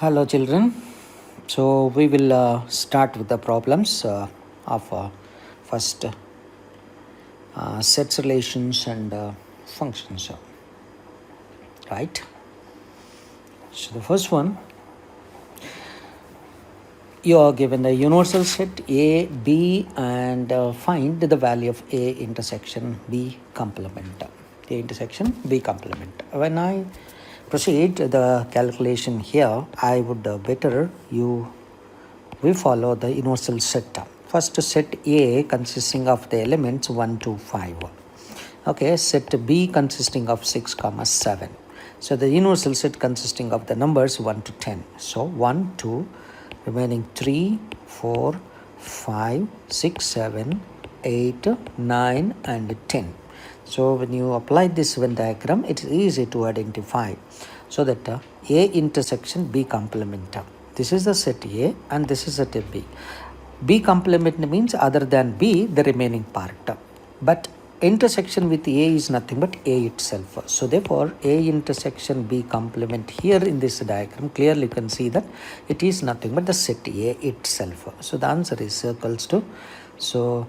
Hello children. So we will start with the problems of first sets, relations and functions, right? So the first one, you are given the universal set A, B and find the value of A intersection B complement. A intersection B complement. When I proceed the calculation here, I would better we follow the universal set. First set A consisting of the elements 1 to 5. Okay, set B consisting of 6, 7. So the universal set consisting of the numbers 1 to 10. So 1, 2, remaining 3, 4, 5, 6, 7, 8, 9 and 10. So when you apply this Venn diagram, it is easy to identify. So that A intersection B complement. This is the set A and this is set B. B complement means other than B, the remaining part. But intersection with A is nothing but A itself. So therefore, A intersection B complement here in this diagram, clearly you can see that it is nothing but the set A itself. So the answer is equals to, so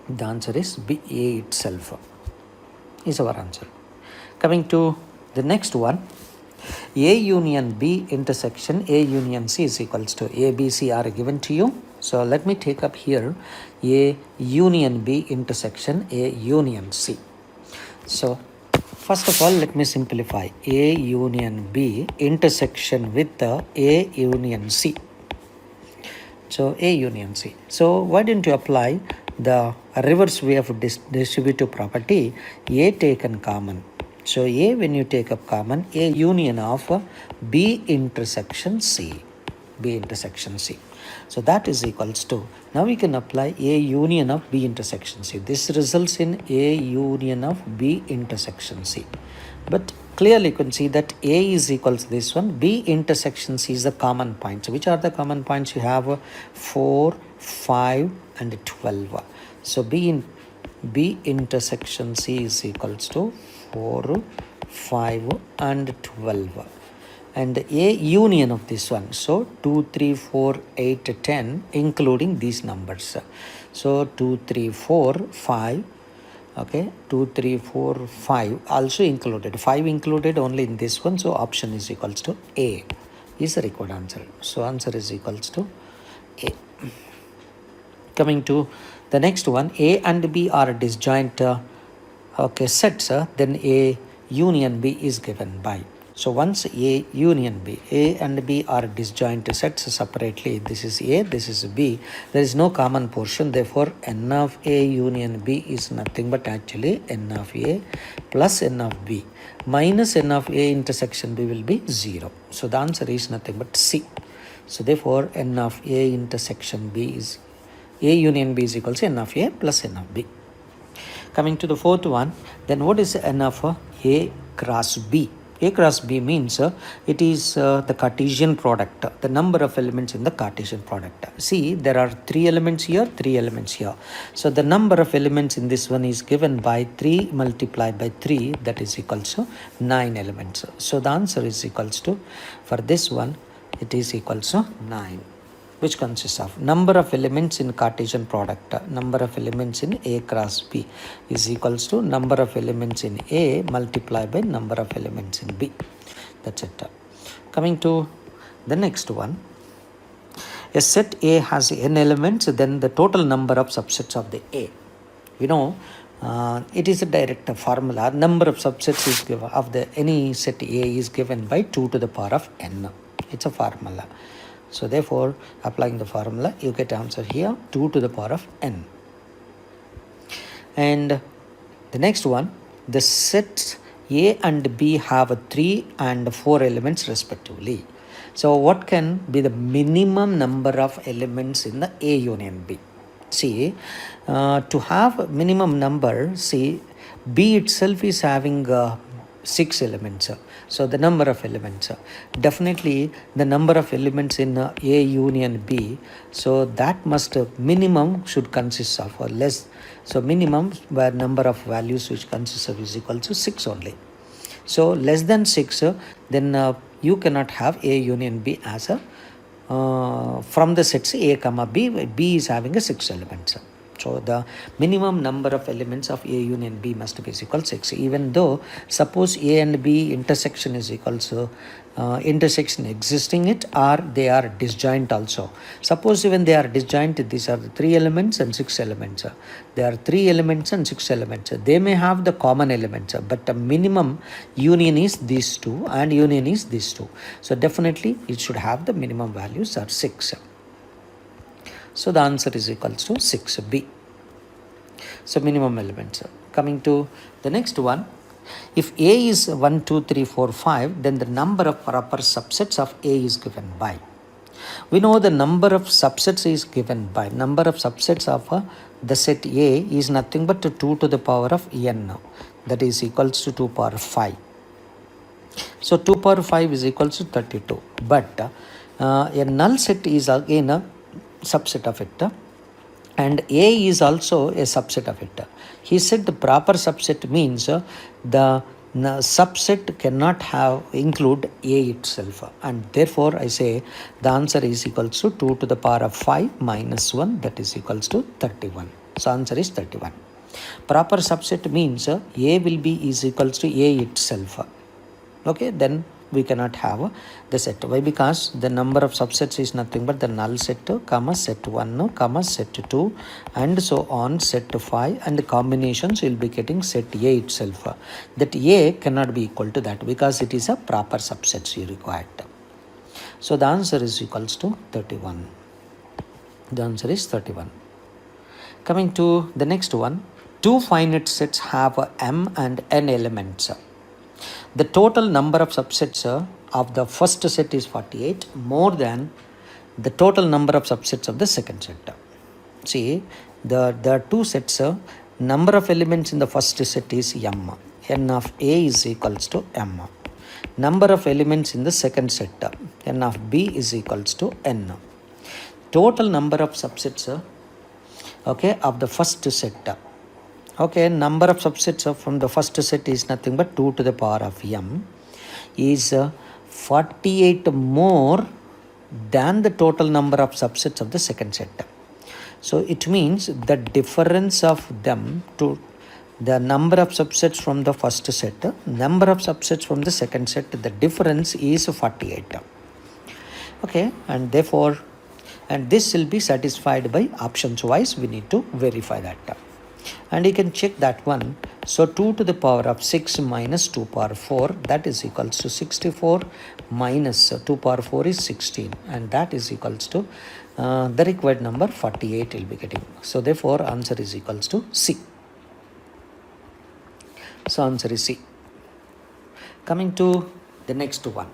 the answer is B, A itself is our answer. Coming to the next one, A union B intersection A union C is equals to A, B, C are given to you. So let me take up here A union B intersection A union C. So first of all, let me simplify A union B intersection with the A union C. So A union C. So why didn't you apply the reverse way of distributive property, A taken common. So A, when you take up common, A union of B intersection C. B intersection C. So that is equals to, now we can apply A union of B intersection C. This results in A union of B intersection C. But clearly you can see that A is equals to this one. B intersection C is the common points. Which are the common points? You have 4, 5 and 12. So B intersection C is equals to 4, 5 and 12. And A union of this one. So 2, 3, 4, 8, 10 including these numbers. So 2, 3, 4, 5. Okay, 2, 3, 4, 5 also included. 5 included only in this one. So option is equals to A is the required answer. So answer is equals to A. Coming to the next one, A and B are disjoint sets, then A union B is given by. So once A union B, A and B are disjoint sets separately, this is A, this is B, there is no common portion, therefore N of A union B is nothing but actually N of A plus N of B minus N of A intersection B will be 0. So the answer is nothing but C. So therefore N of A intersection B is, A union B is equal to N of A plus N of B. Coming to the fourth one, then what is N of A cross B? A cross B means it is the Cartesian product, the number of elements in the Cartesian product. See, there are 3 elements here, 3 elements here. So the number of elements in this one is given by 3 multiplied by 3, that is equals to 9 elements. So the answer is equals to, for this one, it is equals to 9. Which consists of number of elements in Cartesian product. Number of elements in A cross B is equals to number of elements in A multiplied by number of elements in B. That's it. Coming to the next one. A set A has n elements, then the total number of subsets of the A. You know, it is a direct formula. Number of subsets is given of the any set A is given by 2 to the power of n. It's a formula. So therefore, applying the formula, you get answer here 2 to the power of n. And the next one, the sets A and B have 3 and 4 elements respectively. So what can be the minimum number of elements in the A union B? See, to have minimum number, see, B itself is having 6 elements. So the number of elements, definitely the number of elements in A union B, so that must minimum should consist of or less. So minimum where number of values which consists of is equal to 6 only. So less than 6, then you cannot have A union B as a from the sets A comma B. B is having a 6 elements. So the minimum number of elements of A union B must be equal 6. Even though suppose A and B intersection is equal to intersection existing it, or they are disjoint also. Suppose even they are disjoint, these are the 3 elements and 6 elements. There are 3 elements and 6 elements. They may have the common elements, but the minimum union is these two and union is these two. So definitely it should have the minimum values are 6. So the answer is equals to 6b. So minimum elements. Coming to the next one, if A is 1, 2, 3, 4, 5, then the number of proper subsets of A is given by. We know the number of subsets is given by. Number of subsets of the set A is nothing but 2 to the power of n. That is equals to 2 power 5. So 2 power 5 is equals to 32. But a null set is again a subset of it, and A is also a subset of it. He said the proper subset means the subset cannot have include A itself, and therefore I say the answer is equals to 2 to the power of 5 minus 1, that is equals to 31. So answer is 31. Proper subset means A will be is equals to A itself. Okay, then we cannot have the set. Why? Because the number of subsets is nothing but the null set, comma set 1, comma set 2, and so on set 5, and the combinations will be getting set A itself. That A cannot be equal to that because it is a proper subset you required. So the answer is equals to 31. The answer is 31. Coming to the next one, two finite sets have m and n elements. The total number of subsets of the first set is 48, more than the total number of subsets of the second set. See, the two sets, number of elements in the first set is m. N of A is equals to m. Number of elements in the second set, n of B is equals to n. Total number of subsets of the first set. Okay, number of subsets from the first set is nothing but 2 to the power of m is 48 more than the total number of subsets of the second set. So it means the difference of them to the number of subsets from the first set, number of subsets from the second set, the difference is 48. Okay, and therefore, and this will be satisfied by options wise, we need to verify that. And you can check that one. So 2 to the power of 6 minus 2 power 4, that is equals to 64, minus 2 power 4 is 16, and that is equals to the required number 48 will be getting. So therefore answer is equals to C. So answer is C. Coming to the next one.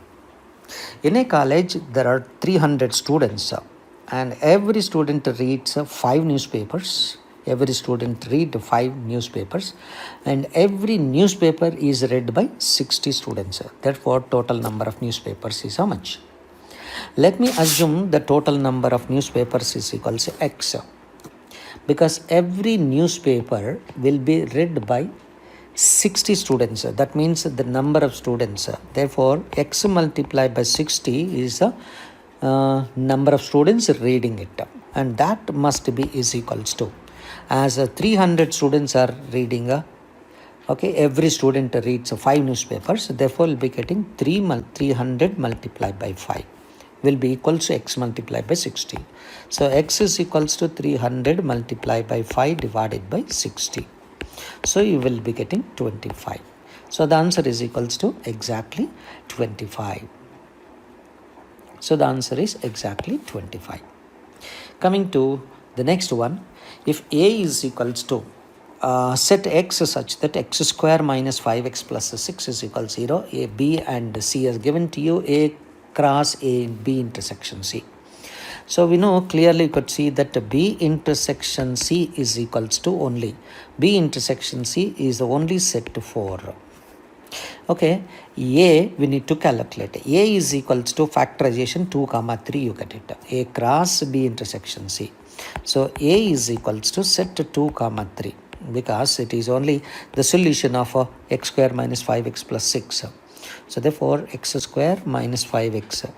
In a college there are 300 students and every student reads 5 newspapers. Every student read 5 newspapers, and every newspaper is read by 60 students. Therefore, total number of newspapers is how much? Let me assume the total number of newspapers is equals to X, because every newspaper will be read by 60 students. That means the number of students. Therefore, X multiplied by 60 is the number of students reading it, and that must be is equals to, as 300 students are reading every student reads 5 newspapers, therefore we'll be getting 300 multiplied by 5 will be equals to X multiplied by 60. So X is equals to 300 multiplied by 5 divided by 60. So you will be getting 25. So the answer is equals to exactly 25. So the answer is exactly 25. Coming to the next one, if A is equals to set X such that X square minus 5X plus 6 is equal to 0, A, B and C is given to you, A cross A and B intersection C. So we know clearly you could see that B intersection C is equals to only, B intersection C is the only set 4. Okay, A we need to calculate. A is equals to factorization 2 comma 3, you get it. A cross B intersection C. So A is equals to set 2 comma 3 because it is only the solution of X square minus 5X plus 6. So therefore x square minus 5x.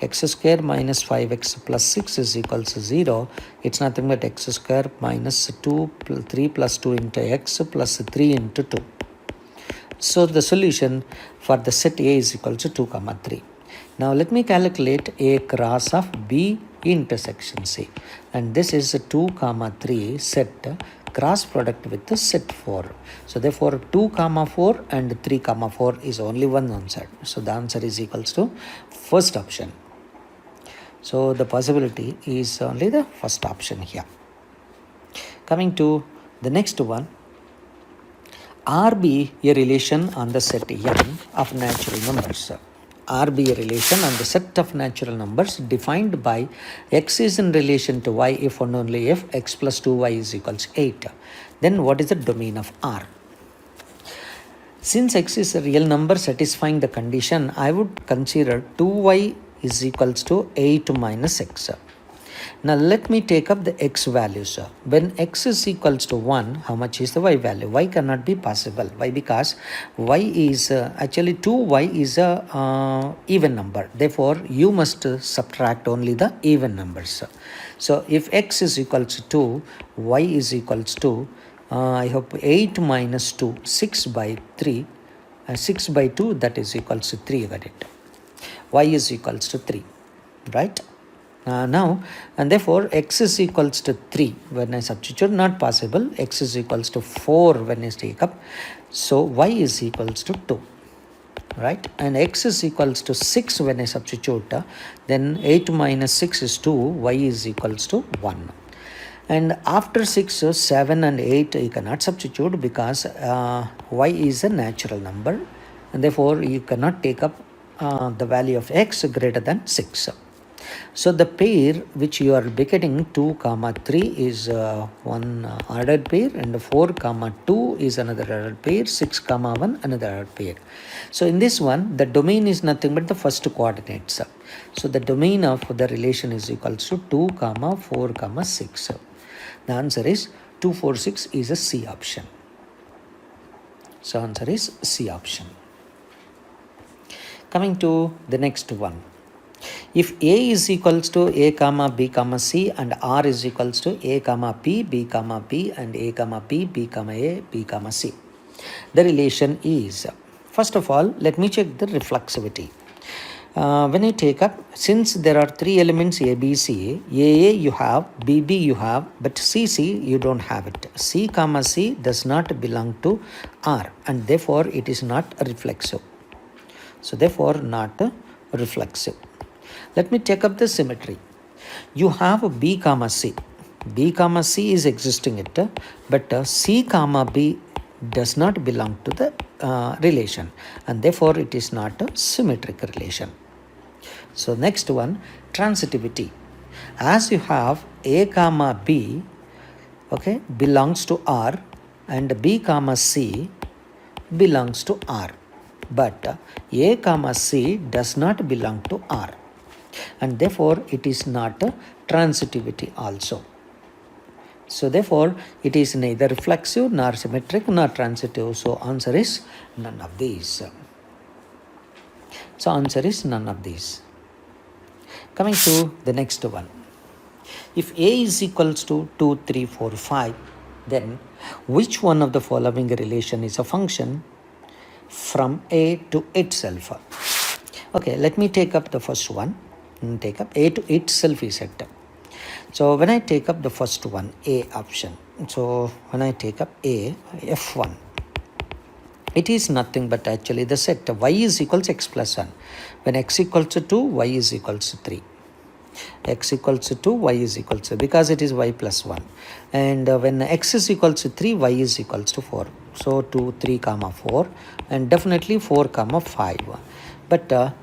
X square minus 5x plus 6 is equals to 0. It's nothing but x square minus 3 plus 2 into x plus 3 into 2. So the solution for the set A is equal to 2, 3. Now let me calculate A cross of B intersection C. And this is a 2, 3 set cross product with the set 4. So therefore 2, 4 and 3, 4 is only one answer. So the answer is equals to first option. So the possibility is only the first option here. Coming to the next one. RB a relation on the set M of natural numbers. RB a relation on the set of natural numbers defined by x is in relation to y if and only if x plus 2y is equals 8. Then what is the domain of R? Since x is a real number satisfying the condition, I would consider 2y is equals to 8 minus x. Now let me take up the x values. When x is equals to 1, how much is the y value? Y cannot be possible. Why? Because y is actually 2y is a even number. Therefore, you must subtract only the even numbers. So if x is equals to 2, y is equals to I hope 8 minus 2, 6 by 3, 6 by 2, that is equals to 3. Got it? Y is equals to 3, right? Now, and therefore x is equals to 3 when I substitute, not possible. X is equals to 4 when I take up. So y is equals to 2, right? And x is equals to 6 when I substitute. Then 8 minus 6 is 2, y is equals to 1. And after 6, 7 and 8 you cannot substitute because y is a natural number. And therefore you cannot take up the value of x greater than 6. So the pair which you are getting 2, 3 is one ordered pair, and 4, 2 is another ordered pair, 6, 1 another ordered pair. So in this one, the domain is nothing but the first coordinates. So the domain of the relation is equals to 2, 4, 6. The answer is 2, 4, 6 is a C option. So answer is C option. Coming to the next one. If A is equals to A, B, C and R is equals to A, P, B, P and A, P, B, A, B, C. The relation is, first of all, let me check the reflexivity. When I take up, since there are three elements A, B, C, A you have, B you have, but C you don't have it. C, C does not belong to R and therefore it is not reflexive. So therefore not reflexive. Let me take up the symmetry. You have B, C. B, C is existing it, but C, B does not belong to the relation and therefore it is not a symmetric relation. So next one, transitivity. As you have A, B, okay, belongs to R and B, C belongs to R. But A, C does not belong to R. And therefore it is not a transitivity also. So therefore it is neither reflexive nor symmetric nor transitive. So answer is none of these. So answer is none of these. Coming to the next one. If A is equals to 2, 3, 4, 5, then which one of the following relation is a function from A to itself? Okay, let me take up the first one. Take up A to itself is set. So when I take up the first one, A option. So when I take up A, F1, it is nothing but actually the set y is equals x plus 1. When x equals to 2, y is equals to 3. X equals to 2, y is equals to, because it is y plus 1. And when x is equals to 3, y is equals to 4. So 2, 3, 4 and definitely 4, 5. But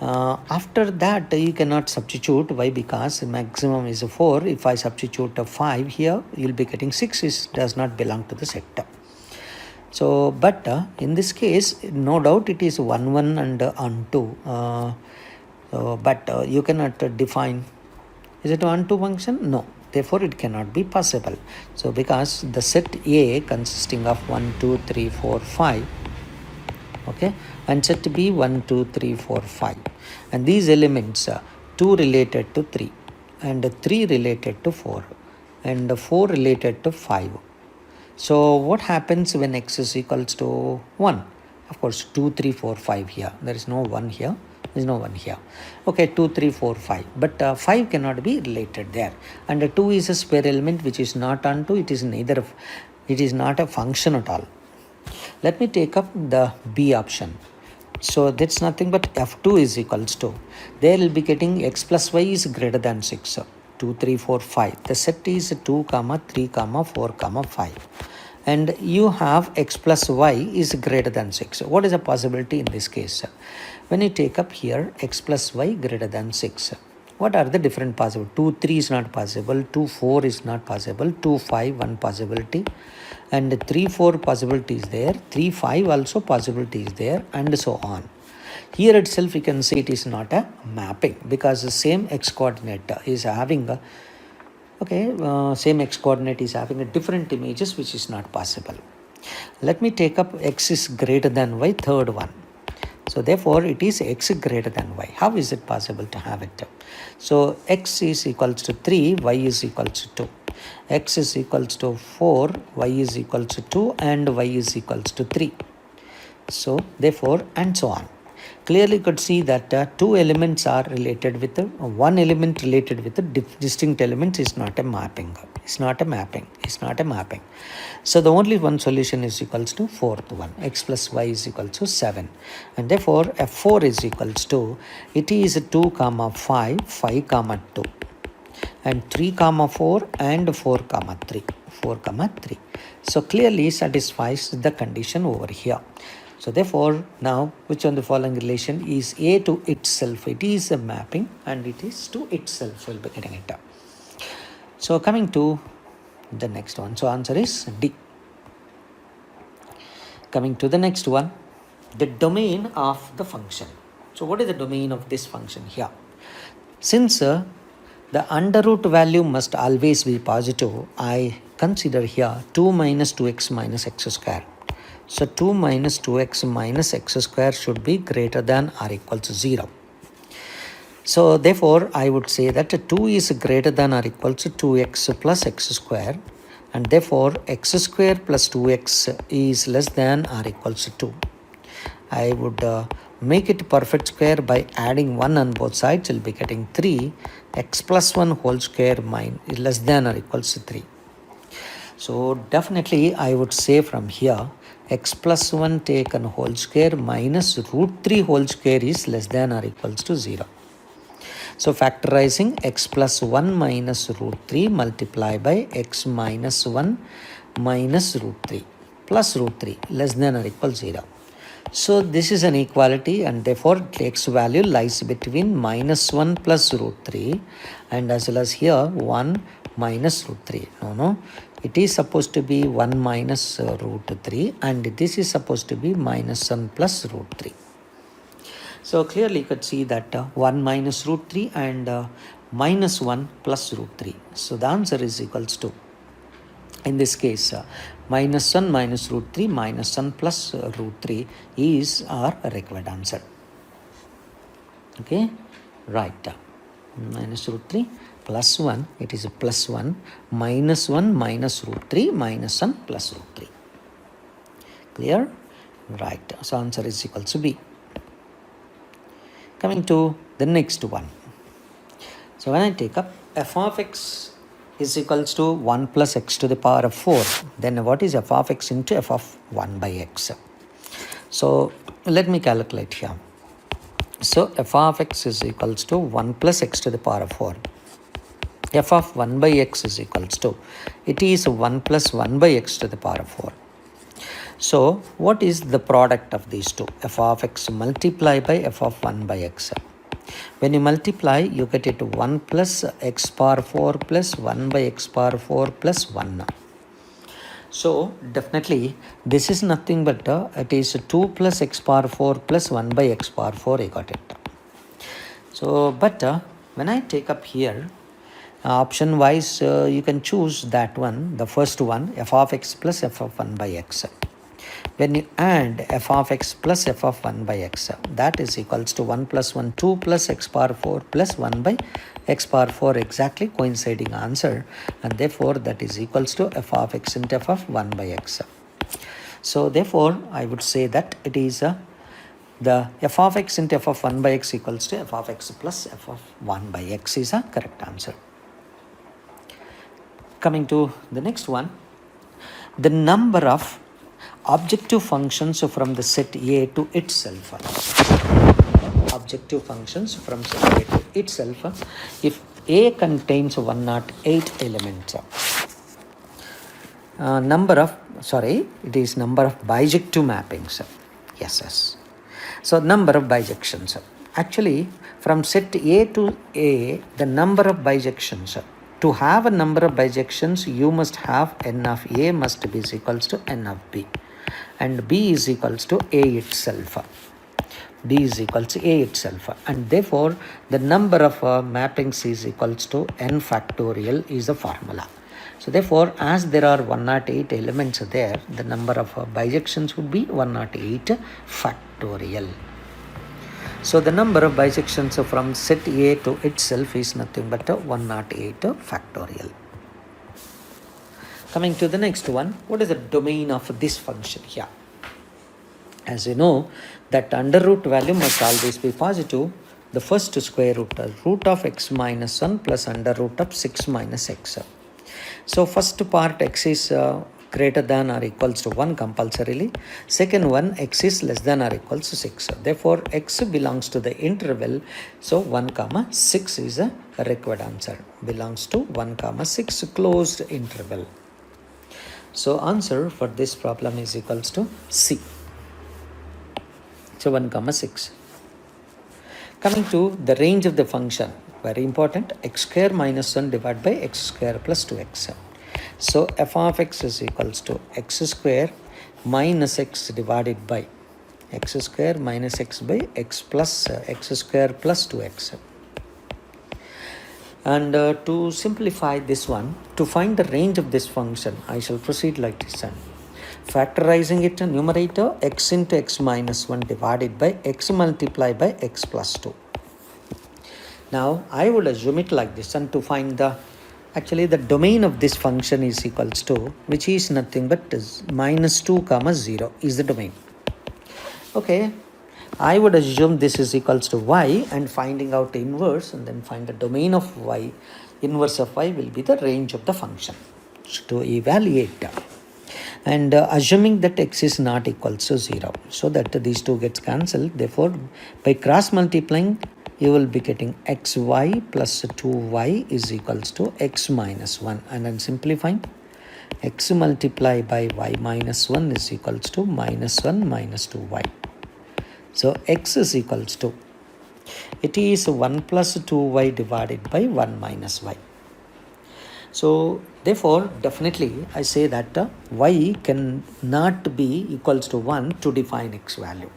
after that you cannot substitute. Why? Because maximum is 4. If I substitute a 5 here, you will be getting 6. It does not belong to the set. So but in this case, no doubt it is 1, 1 and on 2. But you cannot define, is it 1, 2 function? No. Therefore it cannot be possible. So because the set A consisting of 1, 2, 3, 4, 5, Okay, and set B 1, 2, 3, 4, 5. And these elements 2 related to 3 and 3 related to 4 and 4 related to 5. So what happens when x is equals to 1? Of course 2, 3, 4, 5 here. There is no 1 here. There is no 1 here. Okay, 2, 3, 4, 5. But 5 cannot be related there. And 2 is a square element which is not on 2. It is neither. It is not a function at all. Let me take up the B option. So that's nothing but f2 is equals to, there will be getting x plus y is greater than 6. 2, 3, 4, 5. The set is 2, 3, 4, 5. And you have x plus y is greater than 6. What is the possibility in this case? When you take up here x plus y greater than 6. What are the different possible? 2, 3 is not possible. 2, 4 is not possible. 2, 5, 1 possibility. And 3, 4 possibility is there. 3, 5 also possibility is there, and so on. Here itself we can say it is not a mapping because the same x coordinate is having a same x coordinate is having a different images, which is not possible. Let me take up x is greater than y, third one. So therefore it is x greater than y. How is it possible to have it? So x is equals to 3, y is equals to 2. X is equals to 4, y is equals to 2, and y is equals to 3. So therefore, and so on. Clearly you could see that two elements are related with one element related with a distinct element is not a mapping. It's not a mapping. It's not a mapping. So the only one solution is equals to fourth one. X plus y is equals to 7. And therefore f4 is equals to, it is 2, 5, 5, 2. And 3, 4 and 4, 3. 4, 3. So clearly satisfies the condition over here. So therefore now which on the following relation is A to itself? It is a mapping and it is to itself. We'll be getting it up. So coming to the next one. So answer is D. Coming to the next one, the domain of the function. So what is the domain of this function here? Since the under root value must always be positive, I consider here 2 minus 2x minus x square. So 2 minus 2x minus x square should be greater than or equal to 0. So therefore I would say that 2 is greater than or equal to 2x plus x square, and therefore x square plus 2x is less than or equals to 2. I would make it perfect square by adding 1 on both sides. We'll be getting 3. X plus 1 whole square is less than or equals to 3. So definitely I would say from here x plus 1 taken whole square minus root 3 whole square is less than or equals to 0. So factorizing x plus 1 minus root 3 multiplied by x minus 1 minus root 3 plus root 3 less than or equal 0. So this is an equality, and therefore x value lies between minus 1 plus root 3 and as well as here 1 minus root 3. No. It is supposed to be 1 minus root 3 and this is supposed to be minus 1 plus root 3. So clearly you could see that 1 minus root 3 and minus 1 plus root 3. So the answer is equals to, in this case, minus 1 minus root 3 minus 1 plus root 3 is our required answer. Okay, right. Minus root 3 plus 1, it is a plus 1 minus 1 minus root 3 minus 1 plus root 3. Clear? Right. So answer is equal to B. Coming to the next one. So when I take up f of x is equals to 1 plus x to the power of 4, then what is f of x into f of 1 by x? So let me calculate here. So f of x is equals to 1 plus x to the power of 4. F of 1 by x is equals to, it is 1 plus 1 by x to the power of 4. So what is the product of these two? F of x multiplied by f of 1 by x. When you multiply, you get it 1 plus x power 4 plus 1 by x power 4 plus 1. So definitely this is nothing but it is 2 plus x power 4 plus 1 by x power 4. I got it. So but when I take up here, option wise you can choose that one, the first one, f of x plus f of 1 by x. When you add f of x plus f of 1 by x, that is equals to 1 plus 1, 2 plus x power 4 plus 1 by x power 4, exactly coinciding answer, and therefore that is equals to f of x into f of 1 by x. So therefore I would say that it is the f of x into f of 1 by x equals to f of x plus f of 1 by x is a correct answer. Coming to the next one, the number of objective functions from the set A to itself. Objective functions from set A to itself. If A contains 108 elements, number of bijective mappings. Yes. So number of bijections. Actually, from set A to A, the number of bijections. To have a number of bijections, you must have n of A must be equals to n of B, and B is equals to A itself. B is equals to A itself, and therefore the number of mappings is equals to n factorial is the formula. So therefore, as there are 108 elements there, the number of bijections would be 108 factorial. So the number of bijections from set A to itself is nothing but 108 factorial. Coming to the next one, what is the domain of this function here? As you know, that under root value must always be positive. The first square root of x minus 1 plus under root of 6 minus x. So first part x is greater than or equals to 1 compulsorily. Second one, x is less than or equals to 6. Therefore, x belongs to the interval. So 1 comma 6 is a required answer. Belongs to 1 comma 6 closed interval. So answer for this problem is equals to C. So 1 comma 6. Coming to the range of the function, very important, x square minus 1 divided by x square plus 2x. So f of x is equals to x square minus x divided by x square minus x by x plus x square plus 2x. And to simplify this one, to find the range of this function, I shall proceed like this. Factorizing it, numerator x into x minus 1 divided by x multiplied by x plus 2. Now I would assume it like this, and to find the domain of this function is equals to, which is nothing but minus 2 comma 0 is the domain. Okay, I would assume this is equals to y, and finding out inverse and then find the domain of y, inverse of y will be the range of the function. So to evaluate, and assuming that x is not equals to 0, so that these two gets cancelled. Therefore, by cross multiplying, you will be getting xy plus 2y is equals to x minus 1, and then simplifying, x multiplied by y minus 1 is equals to minus 1 minus 2y. So x is equals to, it is 1 plus 2y divided by 1 minus y. So therefore, definitely I say that y cannot be equals to 1 to define x value.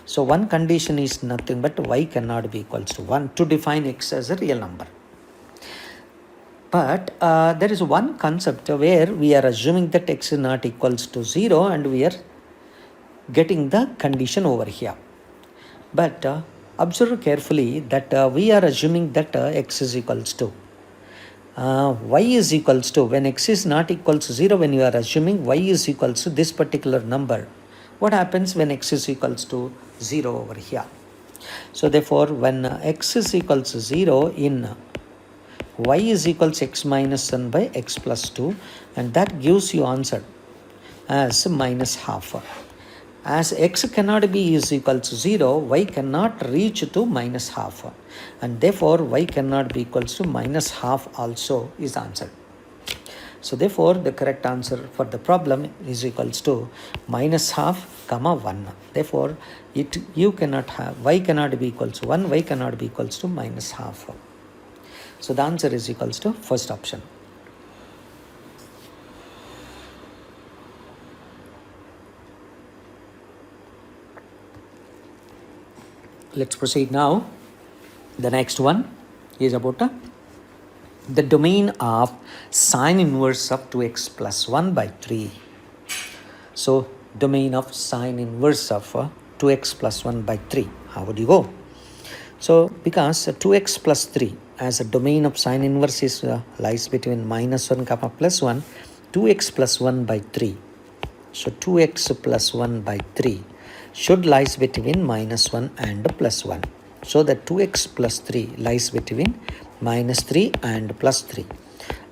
So one condition is nothing but y cannot be equals to 1 to define x as a real number. But there is one concept where we are assuming that x is not equals to 0, and we are getting the condition over here. But observe carefully that we are assuming that x is equals to y is equals to, when x is not equals to 0, when you are assuming y is equals to this particular number, what happens when x is equals to 0 over here? So therefore, when x is equals to 0 in y is equals to x minus 1 by x plus 2, and that gives you answer as minus half. As x cannot be is equal to 0, y cannot reach to minus half, and therefore y cannot be equals to minus half also is answered. So therefore the correct answer for the problem is equals to minus half comma 1. Therefore you cannot have, y cannot be equals to 1, y cannot be equals to minus half. So the answer is equals to first option. Let's proceed now. The next one is about the domain of sine inverse of 2x plus 1 by 3. So domain of sine inverse of 2x plus 1 by 3. How would you go? So because 2x plus 3 as a domain of sine inverse is lies between minus 1 comma plus 1, 2x plus 1 by 3. So 2x plus 1 by 3 should lies between minus 1 and plus 1. So that 2x plus 3 lies between minus 3 and plus 3.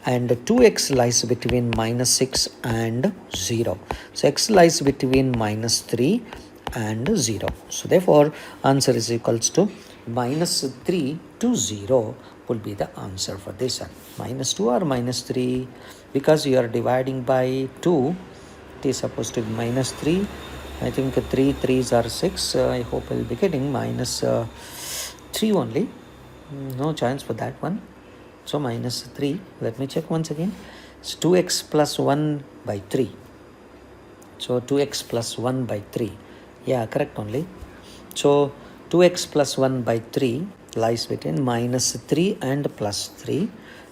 And 2x lies between minus 6 and 0. So x lies between minus 3 and 0. So therefore answer is equals to minus 3 to 0 will be the answer for this one. Minus 2 or minus 3, because you are dividing by 2, it is supposed to be minus 3. I think 3 3s are 6. I hope I will be getting minus 3 only. No chance for that one. So minus 3. Let me check once again. It's 2x plus 1 by 3. So 2x plus 1 by 3. Yeah, correct only. So 2x plus 1 by 3 lies between minus 3 and plus 3.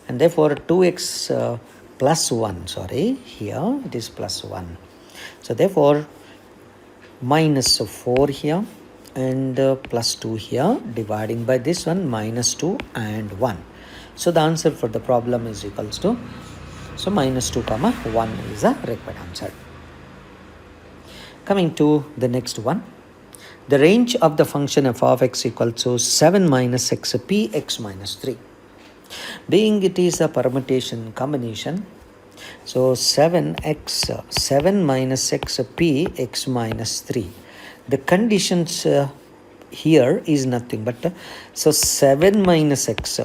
And therefore 2x plus 1. Sorry, here it is plus 1. So therefore minus 4 here and plus 2 here, dividing by this one minus 2 and 1. So the answer for the problem is equals to, so minus 2 comma 1 is the required answer. Coming to the next one, the range of the function f of x equals to 7 minus x p x minus 3. Being it is a permutation combination, so 7 minus x p x minus 3. The conditions here is nothing but, so 7 minus x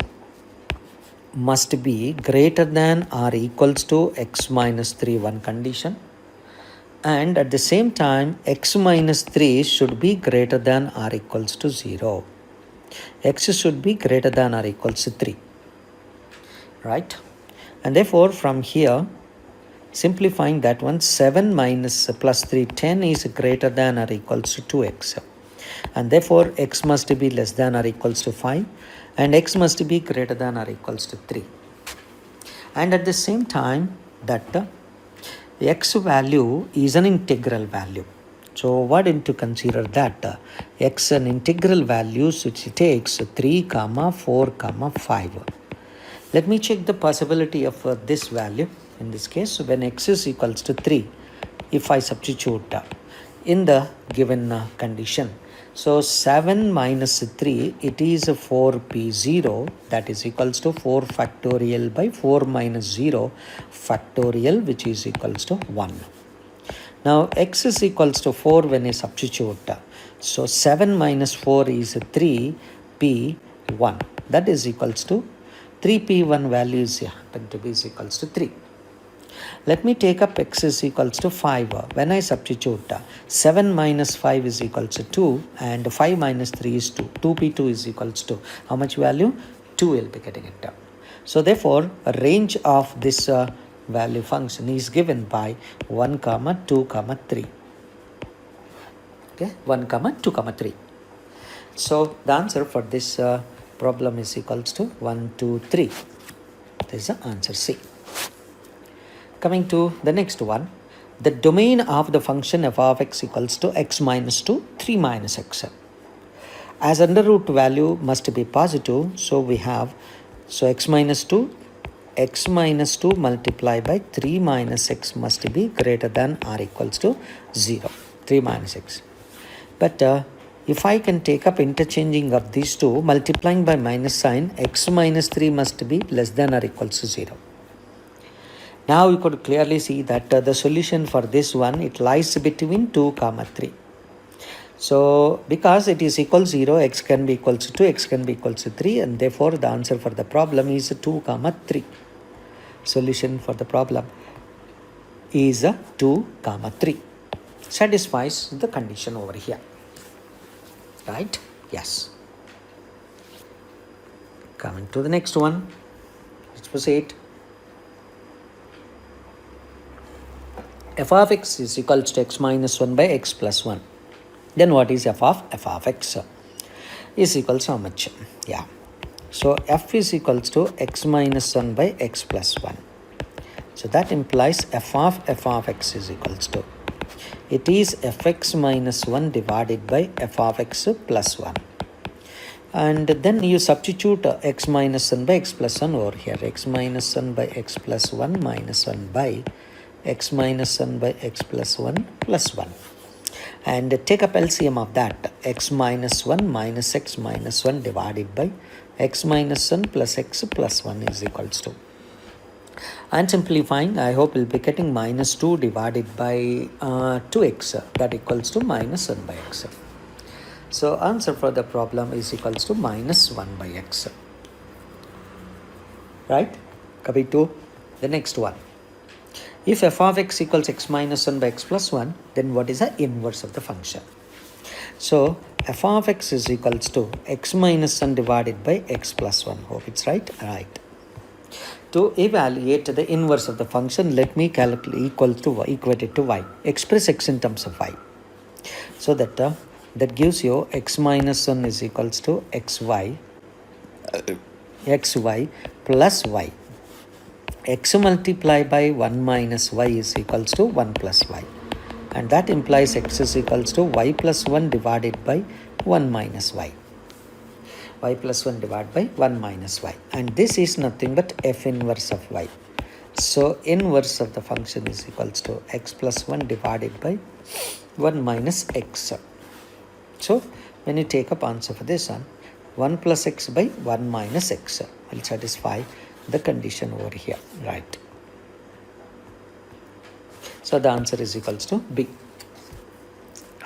must be greater than or equals to x minus 3, one condition. And at the same time, x minus 3 should be greater than or equals to 0. X should be greater than or equals to 3. Right? And therefore, from here, simplifying that one, 7 minus plus 3, 10 is greater than or equals to 2x. And therefore, x must be less than or equals to 5. And x must be greater than or equals to 3. And at the same time, that x value is an integral value. So what into consider that x an integral values which takes 3, 4, 5. Let me check the possibility of this value. In this case, when x is equals to 3, if I substitute in the given condition, so 7 minus 3, it is 4p0, that is equals to 4 factorial by 4 minus 0 factorial, which is equals to 1. Now x is equals to 4 when I substitute. So 7 minus 4 is 3p1, that is equals to 3p1 value is happen to be is equals to 3. Let me take up x is equals to 5. When I substitute, 7 minus 5 is equals to 2 and 5 minus 3 is 2. 2p2 is equals to how much value? 2 will be getting it. So therefore, a range of this value function is given by 1, 2, 3. Okay, 1, 2, 3. So the answer for this problem is equals to 1, 2, 3. This is the answer C. Coming to the next one, the domain of the function f of x equals to x minus 2, 3 minus x. As under root value must be positive, so we have, so x minus 2 multiplied by 3 minus x must be greater than or equals to 0, 3 minus x. But if I can take up interchanging of these two, multiplying by minus sign, x minus 3 must be less than or equals to 0. Now you could clearly see that the solution for this one, it lies between 2, 3. So because it is equal 0, x can be equals to 2, x can be equals to 3, and therefore the answer for the problem is 2, 3. Solution for the problem is 2, 3. Satisfies the condition over here. Right? Yes. Coming to the next one. Let's proceed. F of x is equals to x minus 1 by x plus 1. Then what is f of x? Is equals to how much? Yeah. So f is equals to x minus 1 by x plus 1. So that implies f of x is equals to It is fx minus 1 divided by f of x plus 1. And then you substitute x minus 1 by x plus 1 over here. X minus 1 by x plus 1 minus 1 by x minus 1 by x plus 1 plus 1. And take up LCM of that. X minus 1 minus x minus 1 divided by x minus 1 plus x plus 1 is equals to. And simplifying, I hope we'll be getting minus 2 divided by 2x. That equals to minus 1 by x. So answer for the problem is equals to minus 1 by x. Right? Coming to the next one. If f of x equals x minus 1 by x plus 1, then what is the inverse of the function? So f of x is equals to x minus 1 divided by x plus 1. Hope it's right? Right. To evaluate the inverse of the function, let me calculate equate it to y. Express x in terms of y. So that gives you x minus 1 is equals to xy plus y. X multiplied by 1 minus y is equals to 1 plus y. And that implies x is equals to y plus 1 divided by 1 minus y. Y plus 1 divided by 1 minus y. And this is nothing but f inverse of y. So inverse of the function is equals to x plus 1 divided by 1 minus x. So when you take up answer for this one, 1 plus x by 1 minus x will satisfy the condition over here, right? So the answer is equals to B,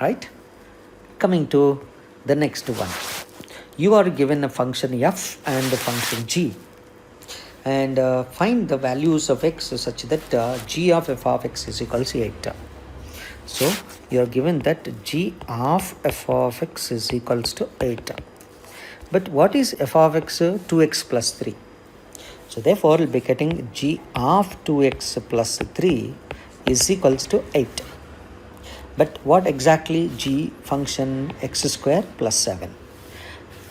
right? Coming to the next one. You are given a function f and a function g, and find the values of x such that g of f of x is equals to 8. So you are given that g of f of x is equals to 8. But what is f of x? 2x plus 3. So therefore we'll be getting g of 2x plus 3 is equals to 8. But what exactly g function x square plus 7?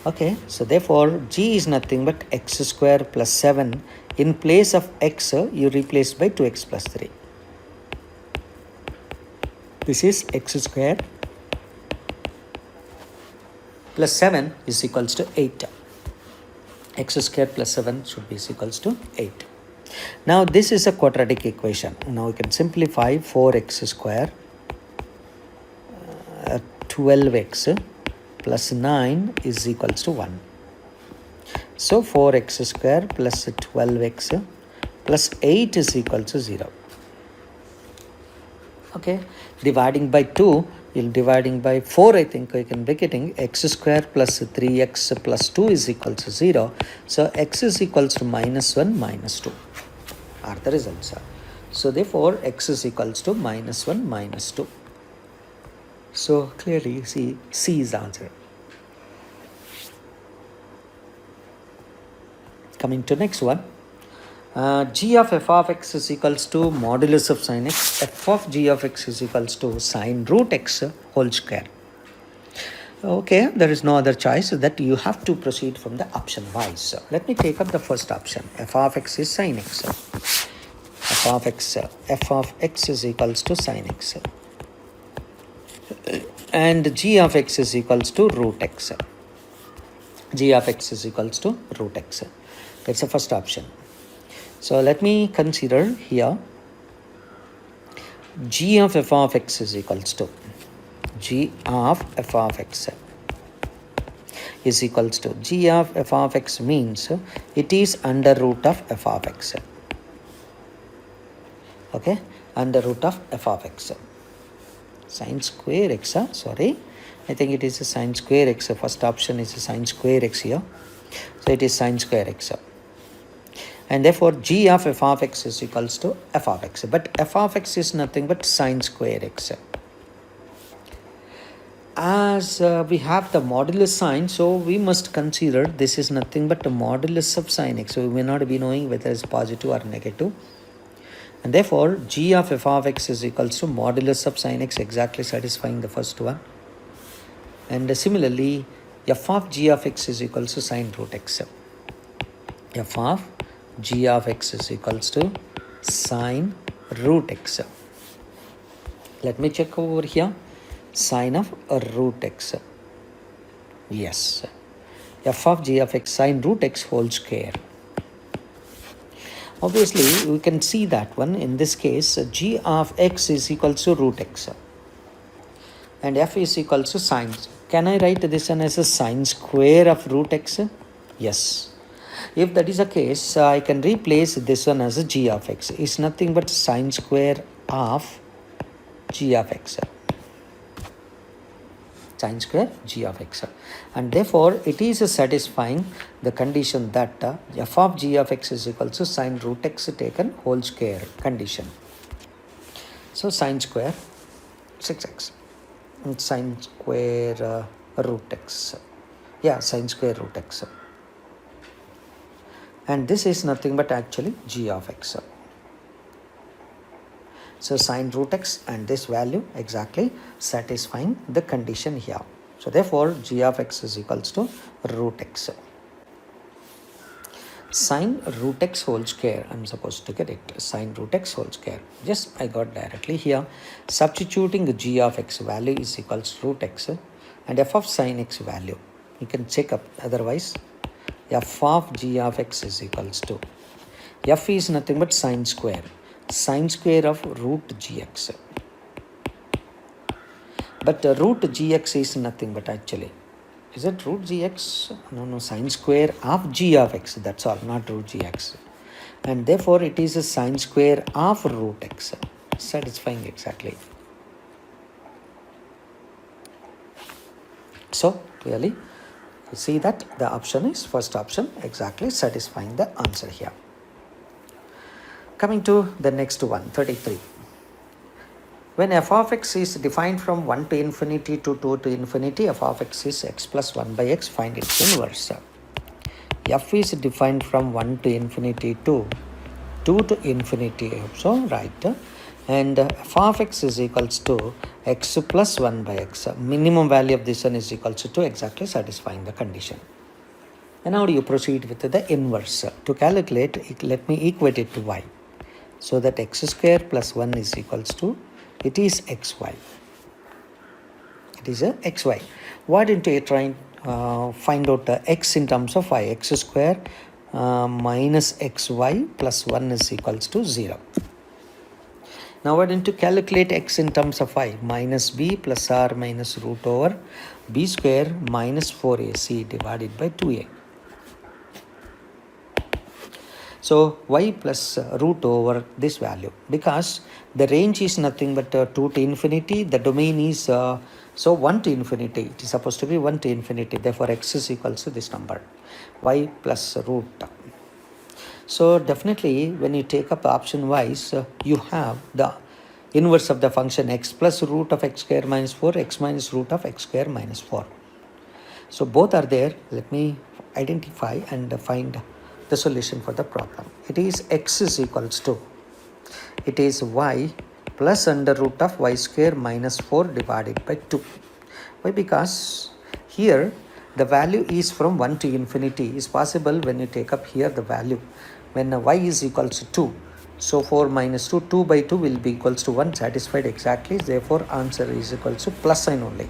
Okay, so therefore g is nothing but x square plus 7. In place of x, you replace by 2x plus 3. This is x square plus 7 is equals to 8. X square plus 7 should be equals to 8. Now this is a quadratic equation. Now we can simplify 4x square 12x plus 9 is equals to 1. So 4x square plus 12x plus 8 is equal to 0. Okay, dividing by 2, you'll dividing by 4, I think we can be getting x square plus 3x plus 2 is equal to 0. So x is equals to minus 1 minus 2 are the results. So therefore x is equals to minus 1 minus 2. So clearly you see C is the answer. Coming to next one. G of f of x is equals to modulus of sin x. F of g of x is equals to sin root x whole square. Okay, there is no other choice that you have to proceed from the option wise. Let me take up the first option. F of x is sin x. F of x is equals to sin x. And g of x is equals to root x. G of x is equals to root x. That's the first option. So let me consider here g of f of x is equals to g of f of x is equals to g of f of x means it is under root of f of x. Okay, under root of f of x. Sin square x, sorry, I think it is a sin square x. First option is a sin square x here. So it is sin square x. And therefore g of f of x is equals to f of x. But f of x is nothing but sin square x. As we have the modulus sign, so we must consider this is nothing but the modulus of sin x. So we may not be knowing whether it's positive or negative. And therefore g of f of x is equals to modulus of sin x, exactly satisfying the first one. And similarly f of g of x is equals to sin root x. F of g of x is equals to sin root x. Let me check over here. Sine of root x. Yes. F of g of x sine root x whole square. Obviously, we can see that one. In this case, g of x is equal to root x. And f is equal to sine. Can I write this one as a sine square of root x? Yes. If that is the case, I can replace this one as a g of x. It's nothing but sine square of g of x. Sine square g of x, and therefore it is satisfying the condition that f of g of x is equal to sine root x taken whole square condition. So sine square 6x and sine square root x, sine square root x, and this is nothing but actually g of x. So sine root x and this value exactly satisfying the condition here. So therefore g of x is equals to root x. Sine root x whole square, I'm supposed to get it, sine root x whole square. Just I got directly here. Substituting g of x value is equals to root x and f of sine x value. You can check up, otherwise f of g of x is equals to, f is nothing but sine square of root gx. But root gx is nothing but actually, is it root gx? No, sine square of g of x, that's all, not root gx. And therefore it is a sine square of root x, satisfying exactly. So clearly you see that the option is first option, exactly satisfying the answer here. Coming to the next one, 33. When f of x is defined from 1 to infinity to 2 to infinity, f of x is x plus 1 by x, find its inverse. F is defined from 1 to infinity to 2 to infinity, so right. And f of x is equals to x plus 1 by x. Minimum value of this one is equals to 2, exactly satisfying the condition. And now you proceed with the inverse. To calculate it, let me equate it to y. So that x square plus 1 is equals to, it is xy. It is a xy. Why don't you try and find out x in terms of y? X square minus xy plus 1 is equals to 0. Now why don't you calculate x in terms of y? Minus b plus r minus root over b square minus 4ac divided by 2a. So y plus root over this value, because the range is nothing but 2 to infinity, the domain is so 1 to infinity, it is supposed to be 1 to infinity, therefore x is equals to this number, y plus root. So definitely when you take up option wise, you have the inverse of the function x plus root of x square minus 4, x minus root of x square minus 4. So both are there. Let me identify and find the solution for the problem. It is x is equals to, it is y plus under root of y square minus 4 divided by 2. Why? Because here the value is from 1 to infinity. Is possible when you take up here the value when y is equals to 2. So 4 minus 2, 2 by 2 will be equals to 1, satisfied exactly. Therefore answer is equals to plus sign only.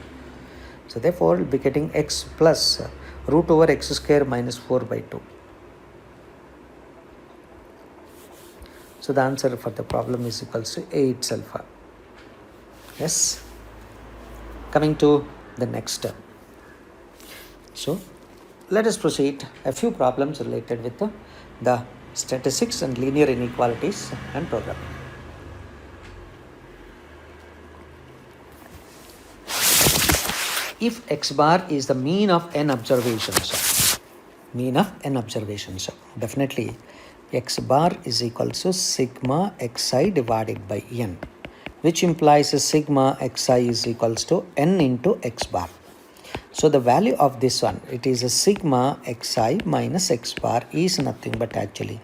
So therefore we'll be getting x plus root over x square minus 4 by 2. So the answer for the problem is equals to A itself. Yes. Coming to the next step. So let us proceed a few problems related with the statistics and linear inequalities and programming. If x bar is the mean of n observations, definitely x bar is equal to sigma xi divided by n, which implies sigma xi is equals to n into x bar. So the value of this one, it is a sigma xi minus x bar is nothing but actually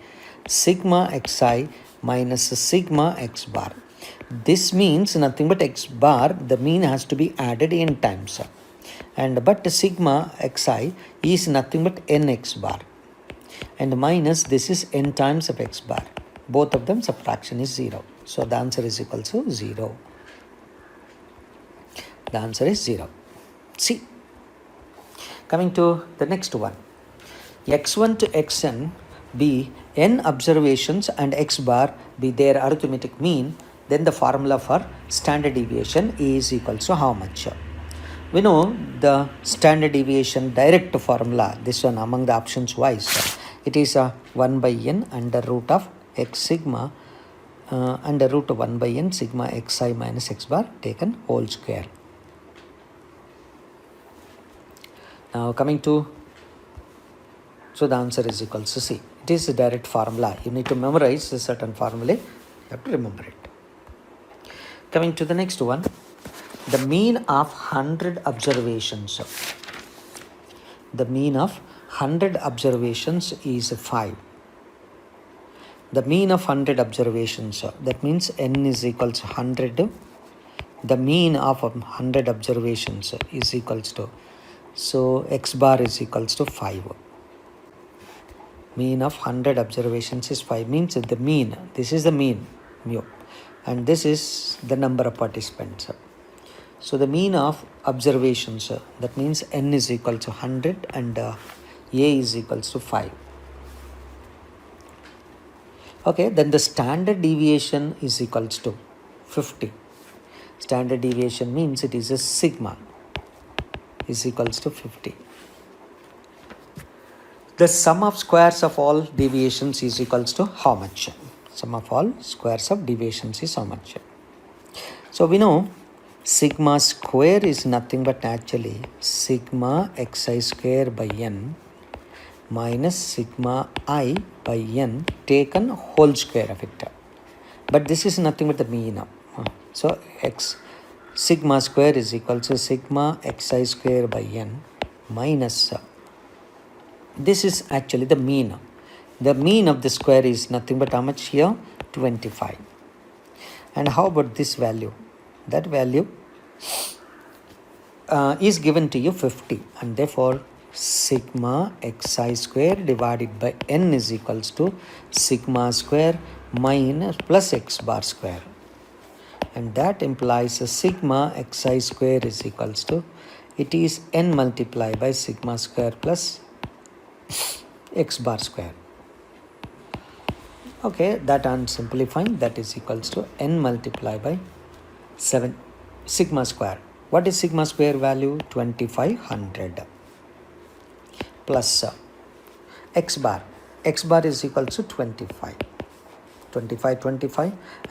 sigma xi minus sigma x bar. This means nothing but x bar, the mean has to be added n times. And but sigma xi is nothing but nx bar. And minus this is n times of x bar. Both of them subtraction is 0. So the answer is equal to 0. The answer is 0. C. Coming to the next one. x1 to xn be n observations and x bar be their arithmetic mean, then the formula for standard deviation is equal to how much? We know the standard deviation direct formula, this one among the options wise, it is 1 by n under root of x sigma under root of 1 by n sigma xi minus x bar taken whole square. Now coming to, so the answer is equal to C. It is a direct formula. You need to memorize a certain formula. You have to remember it. Coming to the next one. The mean of 100 observations. The mean of 100 observations is 5. The mean of 100 observations, that means n is equal to 100. The mean of 100 observations is equals to, so x bar is equals to 5. Mean of 100 observations is 5, means the mean, this is the mean mu, and this is the number of participants. So the mean of observations, that means n is equal to 100 and a is equals to 5. Okay, then the standard deviation is equals to 50. Standard deviation means it is a sigma is equals to 50. The sum of squares of all deviations is equals to how much? Sum of all squares of deviations is how much? So we know sigma square is nothing but actually sigma xi square by n minus sigma I by n taken whole square of it. But this is nothing but the mean. So x sigma square is equal to sigma xi square by n minus, this is actually the mean. The mean of the square is nothing but how much here? 25. And how about this value? That value is given to you 50, and therefore sigma xi square divided by n is equals to sigma square minus plus x bar square, and that implies a sigma xi square is equals to, it is n multiplied by sigma square plus x bar square. Okay, that I'm simplifying, that is equals to n multiplied by 7 sigma square. What is sigma square value? 2500 plus x bar. X bar is equals to 25,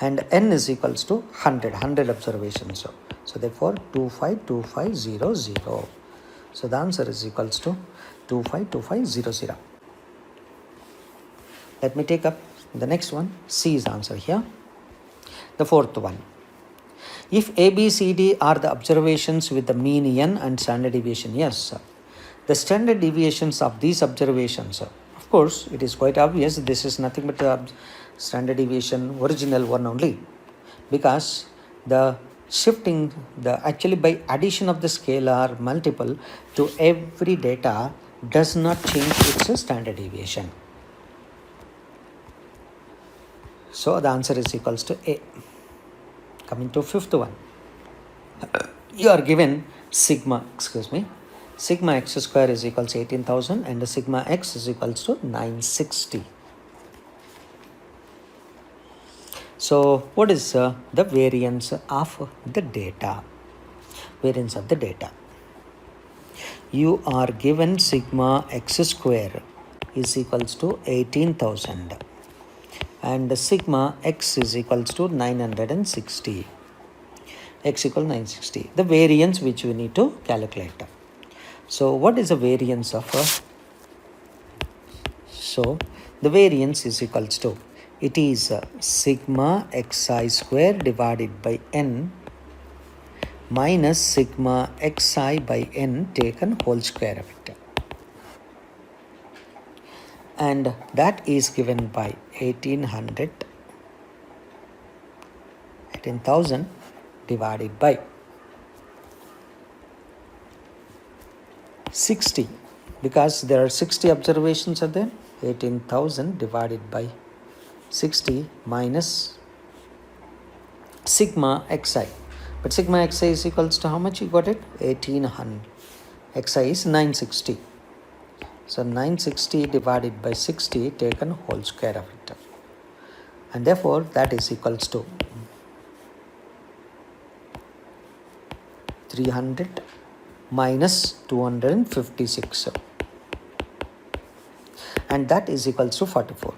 and n is equals to 100 observations. So therefore 252500. So the answer is equals to 252500. Let me take up the next one. C is the answer here. The fourth one. If A, B, C, D are the observations with the mean n and standard deviation s, the standard deviations of these observations, of course, it is quite obvious this is nothing but the standard deviation original one only, because the shifting, the actually by addition of the scalar multiple to every data does not change its standard deviation. So the answer is equals to A. Coming to fifth one. You are given sigma x square is equals to 18,000 and the sigma x is equals to 960. So what is the variance of the data? Variance of the data. You are given sigma x square is equals to 18,000 and the sigma x is equals to 960. X equal 960. The variance which we need to calculate. So what is the variance of so the variance is equals to, it is sigma xi square divided by n minus sigma xi by n taken whole square of it, and that is given by 18,000 divided by 60, because there are 60 observations are there. 18,000 divided by 60 minus sigma xi, But sigma xi is equals to how much you got it? 1800. Xi is 960. So 960 divided by 60 taken whole square of it. And therefore that is equals to 300 minus 256. And that is equals to 44.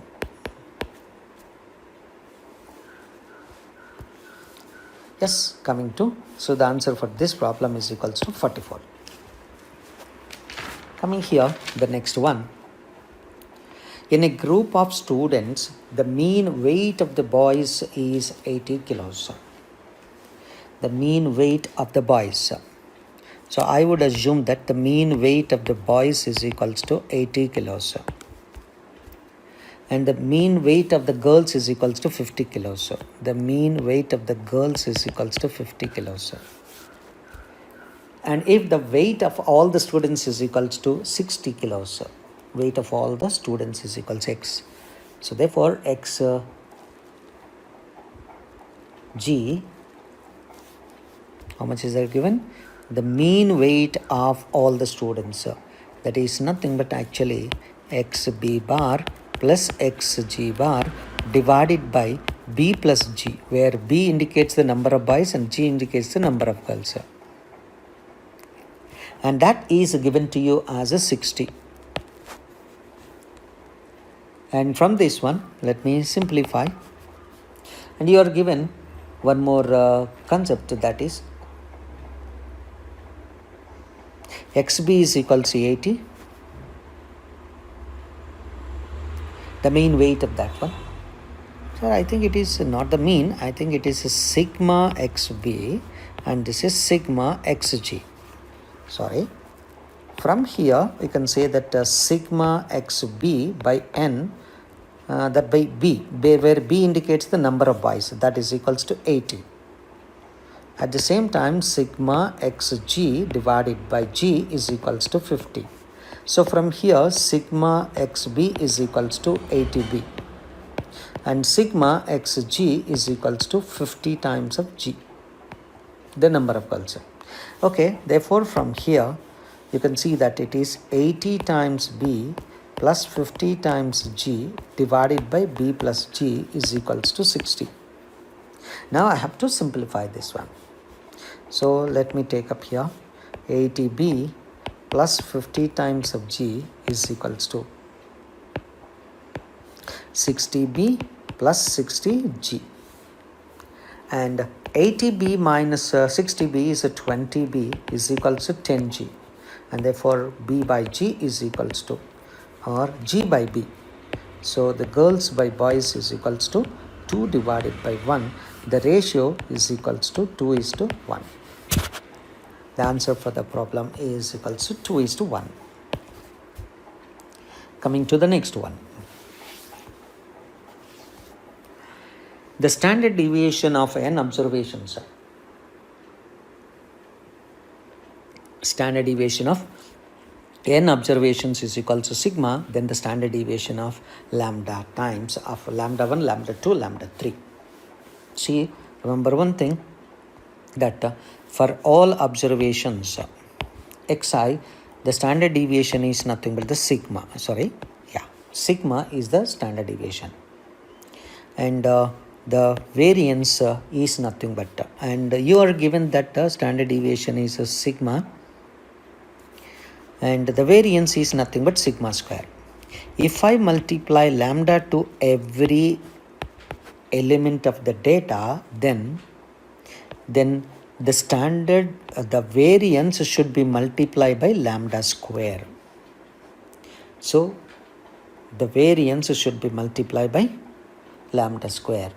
Yes, coming to, so the answer for this problem is equals to 44. Coming here, the next one. In a group of students, the mean weight of the boys is 80 kilos. The mean weight of the boys. So I would assume that the mean weight of the boys is equals to 80 kilos. And the mean weight of the girls is equals to 50 kilos. The mean weight of the girls is equals to 50 kilos. And if the weight of all the students is equals to 60 kilos, weight of all the students is equals to x. So therefore x g, how much is that given? The mean weight of all the students, that is nothing but actually xb bar plus xg bar divided by b plus g, where b indicates the number of boys and g indicates the number of girls. And that is given to you as a 60. And from this one, let me simplify. And you are given one more concept, that is xb is equal to 80. The mean weight of that one. So I think it is not the mean. I think it is a sigma xb and this is sigma xg. Sorry. From here, we can say that sigma xb by n, that by b, where b indicates the number of boys, that is equals to 80. At the same time, sigma xg divided by g is equals to 50. So from here, sigma xb is equals to 80b. And sigma xg is equals to 50 times of g, the number of girls. Okay, therefore from here, you can see that it is 80 times b plus 50 times g divided by b plus g is equals to 60. Now I have to simplify this one. So let me take up here 80b plus 50 times of g is equals to 60b plus 60g. And 80b minus 60b is a 20b is equals to 10g. And therefore b by g is equals to, or g by b. So the girls by boys is equals to 2 divided by 1. The ratio is equals to 2:1. The answer for the problem is equals to 2:1. Coming to the next one. The standard deviation of n observations. Standard deviation of n observations is equal to sigma, then the standard deviation of lambda times of lambda 1, lambda 2, lambda 3. See, remember one thing, that for all observations xi, the standard deviation is nothing but the sigma. Sigma is the standard deviation. And the variance is nothing but, and you are given that the standard deviation is a sigma and the variance is nothing but sigma square. If I multiply lambda to every element of the data, then the standard, the variance should be multiplied by lambda square. So the variance should be multiplied by lambda square.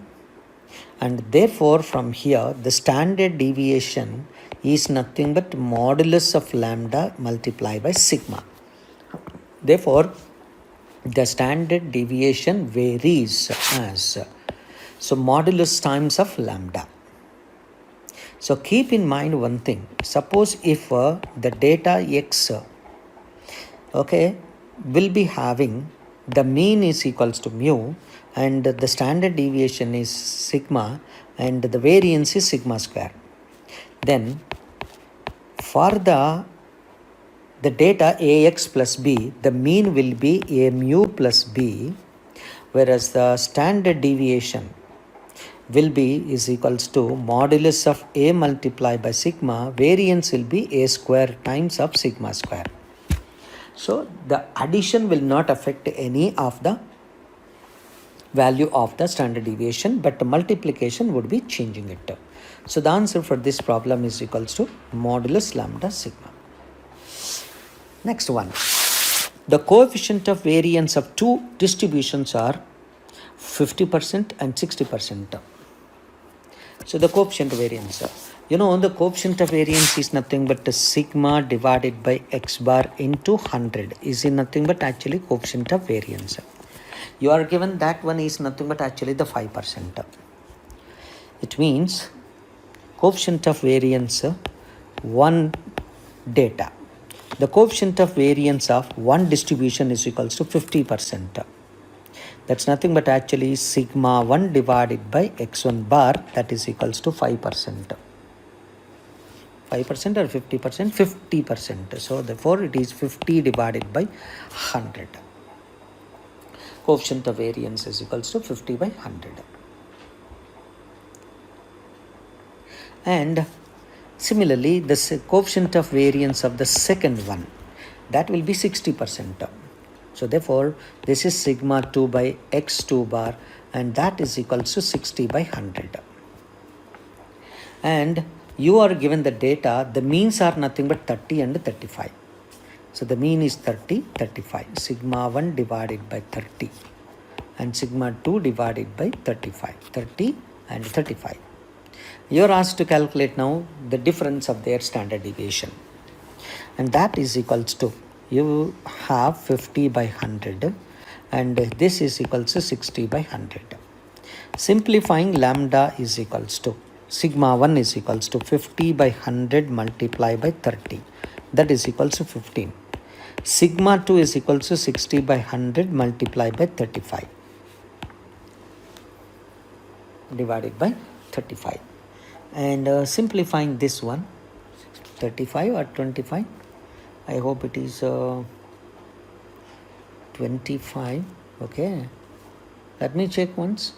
And therefore from here, the standard deviation is nothing but modulus of lambda multiplied by sigma. Therefore, the standard deviation varies as, so modulus times of lambda. So keep in mind one thing. Suppose if the data x, will be having the mean is equals to mu, and the standard deviation is sigma, and the variance is sigma square. then for the data ax plus b, the mean will be a mu plus b, whereas the standard deviation will be is equals to modulus of a multiplied by sigma. Variance will be a square times of sigma square. So the addition will not affect any of the value of the standard deviation, but the multiplication would be changing it. So the answer for this problem is equals to modulus lambda sigma. Next one. The coefficient of variance of two distributions are 50% and 60%. So the coefficient of variance. The coefficient of variance is nothing but the sigma divided by x bar into 100 is nothing but actually coefficient of variance. You are given that one is nothing but actually the 5%. It means coefficient of variance one data. The coefficient of variance of one distribution is equals to 50%. That's nothing but actually sigma 1 divided by x1 bar, that is equals to 5%. 5% or 50%? 50%. So therefore it is 50 divided by 100. Coefficient of variance is equals to 50 by 100. And similarly, the coefficient of variance of the second one, that will be 60%. So therefore, this is sigma 2 by x2 bar, and that is equals to 60 by 100. And you are given the data, the means are nothing but 30 and 35. So the mean is 30, 35. Sigma 1 divided by 30 and sigma 2 divided by 35. 30 and 35. You are asked to calculate now the difference of their standard deviation. And that is equals to, you have 50 by 100 and this is equals to 60 by 100. Simplifying, lambda is equals to, sigma 1 is equals to 50 by 100 multiplied by 30. That is equals to 15. Sigma 2 is equals to 60 by 100 multiplied by 35 divided by 35. And simplifying this one, 35 or 25, I hope it is 25. Okay, let me check once.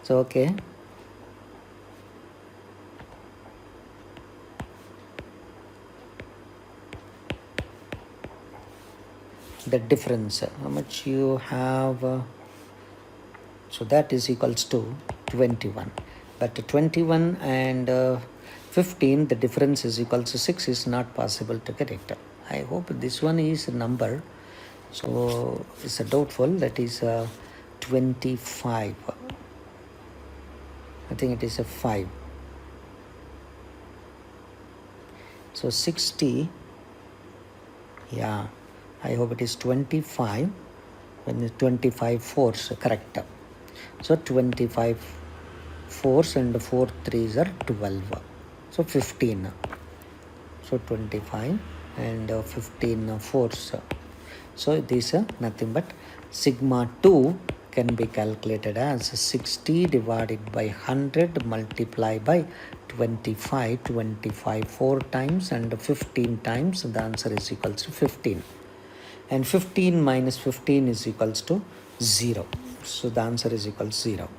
So okay, the difference, how much you have, so that is equals to 21. But 21 and 15, the difference is equals to 6 is not possible to get it. I hope this one is a number, so it's a doubtful, that is 25. I think it is a 5. So 60, yeah, I hope it is 25, when 25 fours, correct. So 25 fours and 4 threes are 12. So 15. So 25 and 15 fours. So this is nothing but sigma 2 can be calculated as 60 divided by 100 multiplied by 25. 25 4 times and 15 times. The answer is equals to 15. And 15 minus 15 is equals to 0. So the answer is equals to 0.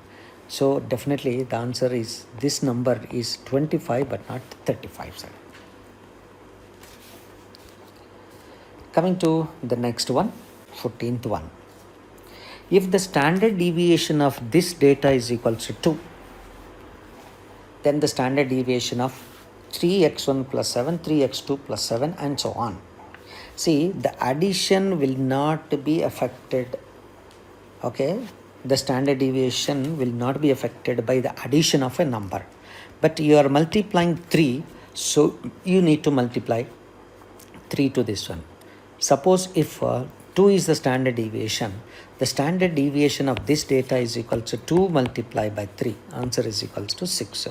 So definitely the answer is, this number is 25 but not 35. Sir. Coming to the next one, 14th one. If the standard deviation of this data is equals to 2, then the standard deviation of 3x1 plus 7, 3x2 plus 7 and so on. See, the addition will not be affected. Okay, the standard deviation will not be affected by the addition of a number. But you are multiplying 3, so you need to multiply 3 to this one. Suppose if 2 is the standard deviation, the standard deviation of this data is equal to 2 multiplied by 3. Answer is equals to 6.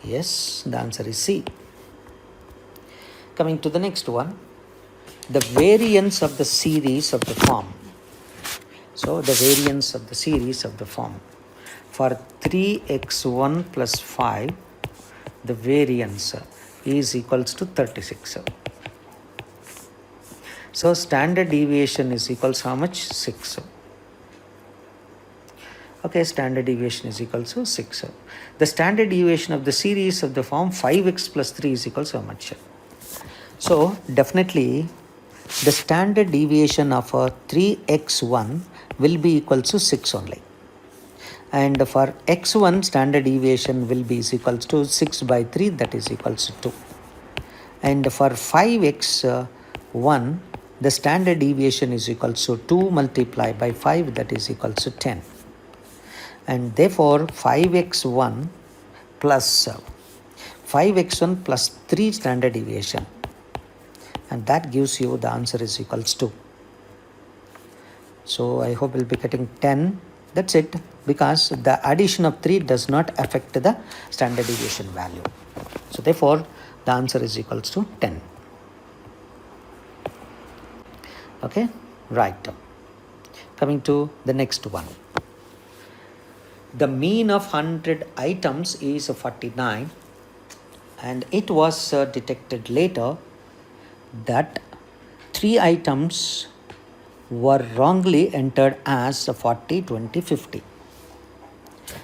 Yes, the answer is C. Coming to the next one, the variance of the series of the form. So the variance of the series of the form. for 3x1 plus 5, the variance is equals to 36. So standard deviation is equals how much? 6. Okay, standard deviation is equals to 6. The standard deviation of the series of the form 5x plus 3 is equals to how much? So definitely the standard deviation of 3x1 will be equal to 6 only. And for x1 standard deviation will be equals to 6 by 3, that is equals to 2. And for 5x1 the standard deviation is equals to 2 multiplied by 5, that is equals to 10. And therefore 5x1 plus 3 standard deviation, and that gives you the answer is equals to. So I hope we'll be getting 10. That's it, because the addition of 3 does not affect the standard deviation value. So therefore the answer is equals to 10. Okay, right. Coming to the next one. The mean of 100 items is 49, and it was detected later that 3 items were wrongly entered as 40, 20, 50.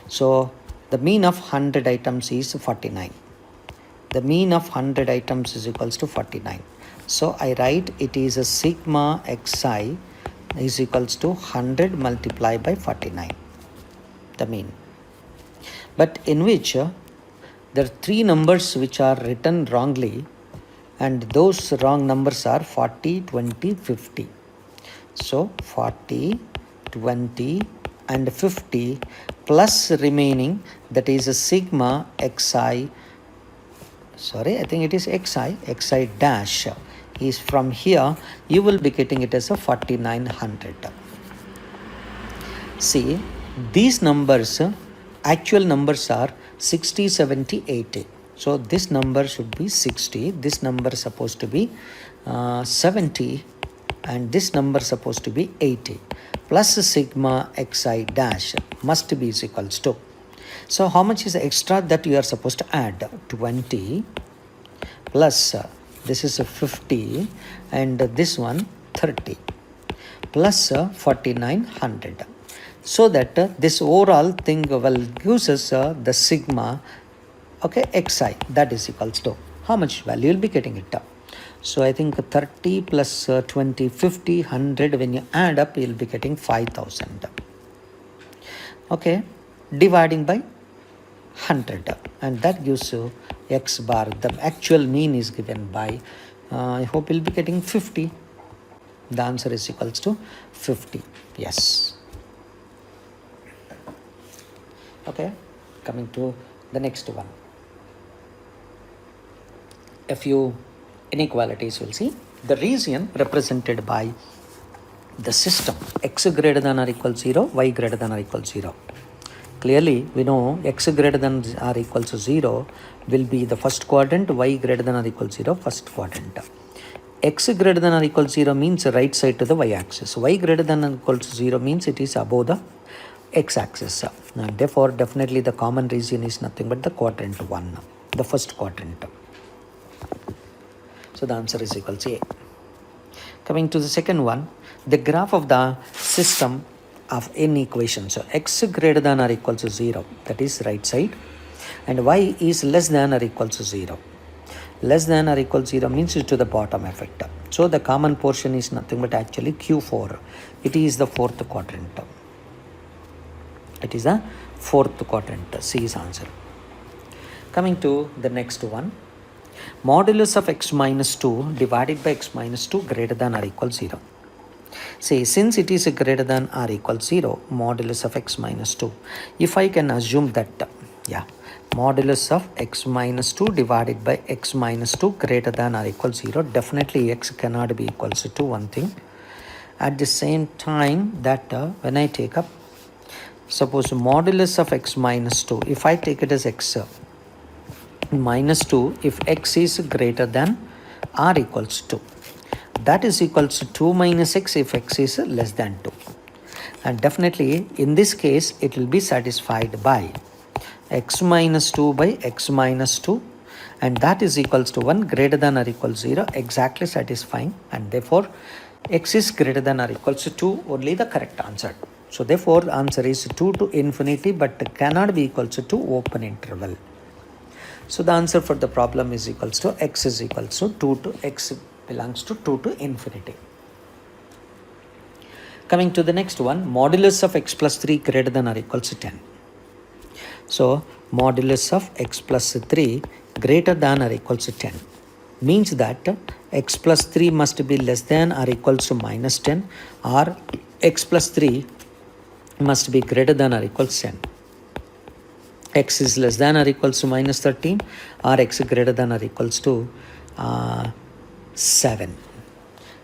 So the mean of 100 items is 49. The mean of 100 items is equals to 49. So I write it is a sigma xi is equals to 100 multiplied by 49, the mean. But in which there are 3 numbers which are written wrongly, and those wrong numbers are 40, 20, 50. So 40, 20 and 50 plus remaining, that is a sigma xi, sorry, I think it is xi dash is from here, you will be getting it as a 4900. See, these numbers, actual numbers are 60, 70, 80. So this number should be 60, this number is supposed to be 70, and this number is supposed to be 80. Plus sigma xi dash must be equals to. So how much is the extra that you are supposed to add? 20 plus this is a 50, and this one 30 plus 4900. So that this overall thing will gives us the sigma, okay, xi, that is equals to how much value you'll be getting it. So I think 30 plus 20, 50, 100, when you add up, you'll be getting 5000. Okay, dividing by 100, and that gives you x bar. The actual mean is given by, I hope you'll be getting 50. The answer is equals to 50. Yes. Okay, coming to the next one. A few inequalities we'll see. The region represented by the system x greater than or equal 0, y greater than or equal 0. Clearly we know x greater than or equal to 0 will be the first quadrant, y greater than or equal 0 first quadrant. X greater than or equal 0 means right side to the y-axis. Y greater than or equal to 0 means it is above the x-axis. And therefore definitely the common region is nothing but the quadrant 1, the first quadrant. So the answer is equal to A. Coming to the second one, the graph of the system of n equations. So x greater than or equal to 0, that is right side, and y is less than or equal to 0. Less than or equal to 0 means to the bottom effect. So the common portion is nothing but actually Q4. It is the fourth quadrant. It is the fourth quadrant. C is answer. Coming to the next one. Modulus of x minus 2 divided by x minus 2 greater than or equal 0. Say, since it is greater than or equal 0, modulus of x minus 2. If I can assume that, modulus of x minus 2 divided by x minus 2 greater than or equal 0, definitely x cannot be equals to one thing. At the same time that when I take up, suppose modulus of x minus 2, if I take it as x minus 2, if x is greater than or equals to, that is equals to 2 minus x if x is less than 2. And definitely in this case it will be satisfied by x minus 2 by x minus 2, and that is equals to 1 greater than or equals 0, exactly satisfying, and therefore x is greater than or equals to 2, only the correct answer. So therefore the answer is 2 to infinity, but cannot be equals to 2 open interval. So the answer for the problem is equals to x is equals to 2 to x belongs to 2 to infinity. Coming to the next one, modulus of x plus 3 greater than or equals to 10. So modulus of x plus 3 greater than or equals to 10 means that x plus 3 must be less than or equals to minus 10, or x plus 3 must be greater than or equals 10. X is less than or equals to minus 13, or x greater than or equals to 7.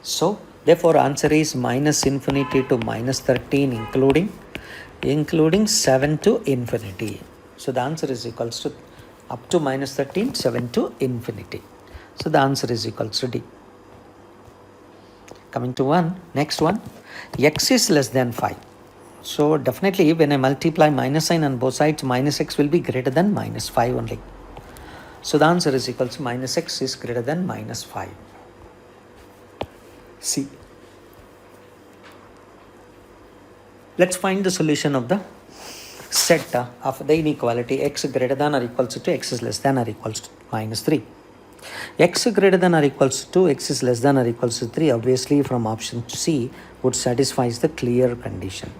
So therefore answer is minus infinity to minus 13 including 7 to infinity. So the answer is equals to up to minus 13, 7 to infinity. So the answer is equals to D. Coming to next one, x is less than 5. So definitely when I multiply minus sign on both sides, minus x will be greater than minus 5 only. So the answer is equals to minus x is greater than minus 5. C. Let's find the solution of the set of the inequality x greater than or equals to x is less than or equals to minus 3. X greater than or equals to 2, x is less than or equals to 3, obviously from option C would satisfy the clear condition.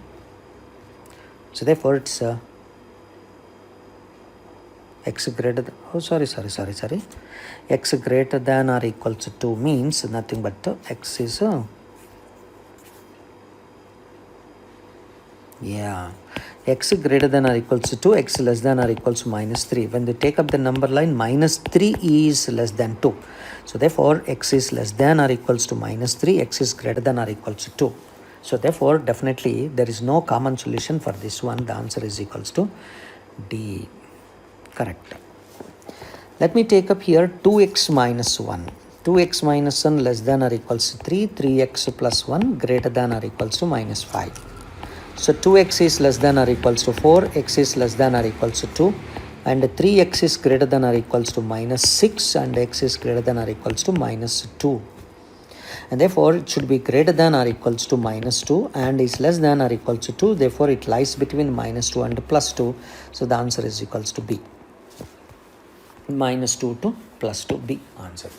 So therefore it's x greater than, x greater than or equals to 2 means nothing but x is x greater than or equals to 2, x less than or equals to minus 3. When they take up the number line, minus 3 is less than 2. So therefore x is less than or equals to minus 3, x is greater than or equals to 2. So therefore definitely there is no common solution for this one. The answer is equals to D. Correct. Let me take up here 2x minus 1. 2x minus 1 less than or equals to 3, 3x plus 1 greater than or equals to minus 5. So 2x is less than or equals to 4, x is less than or equals to 2, and 3x is greater than or equals to minus 6, and x is greater than or equals to minus 2. And therefore it should be greater than or equals to minus 2 and is less than or equals to 2. Therefore it lies between minus 2 and plus 2. So the answer is equals to B. Minus 2 to plus 2, B answer.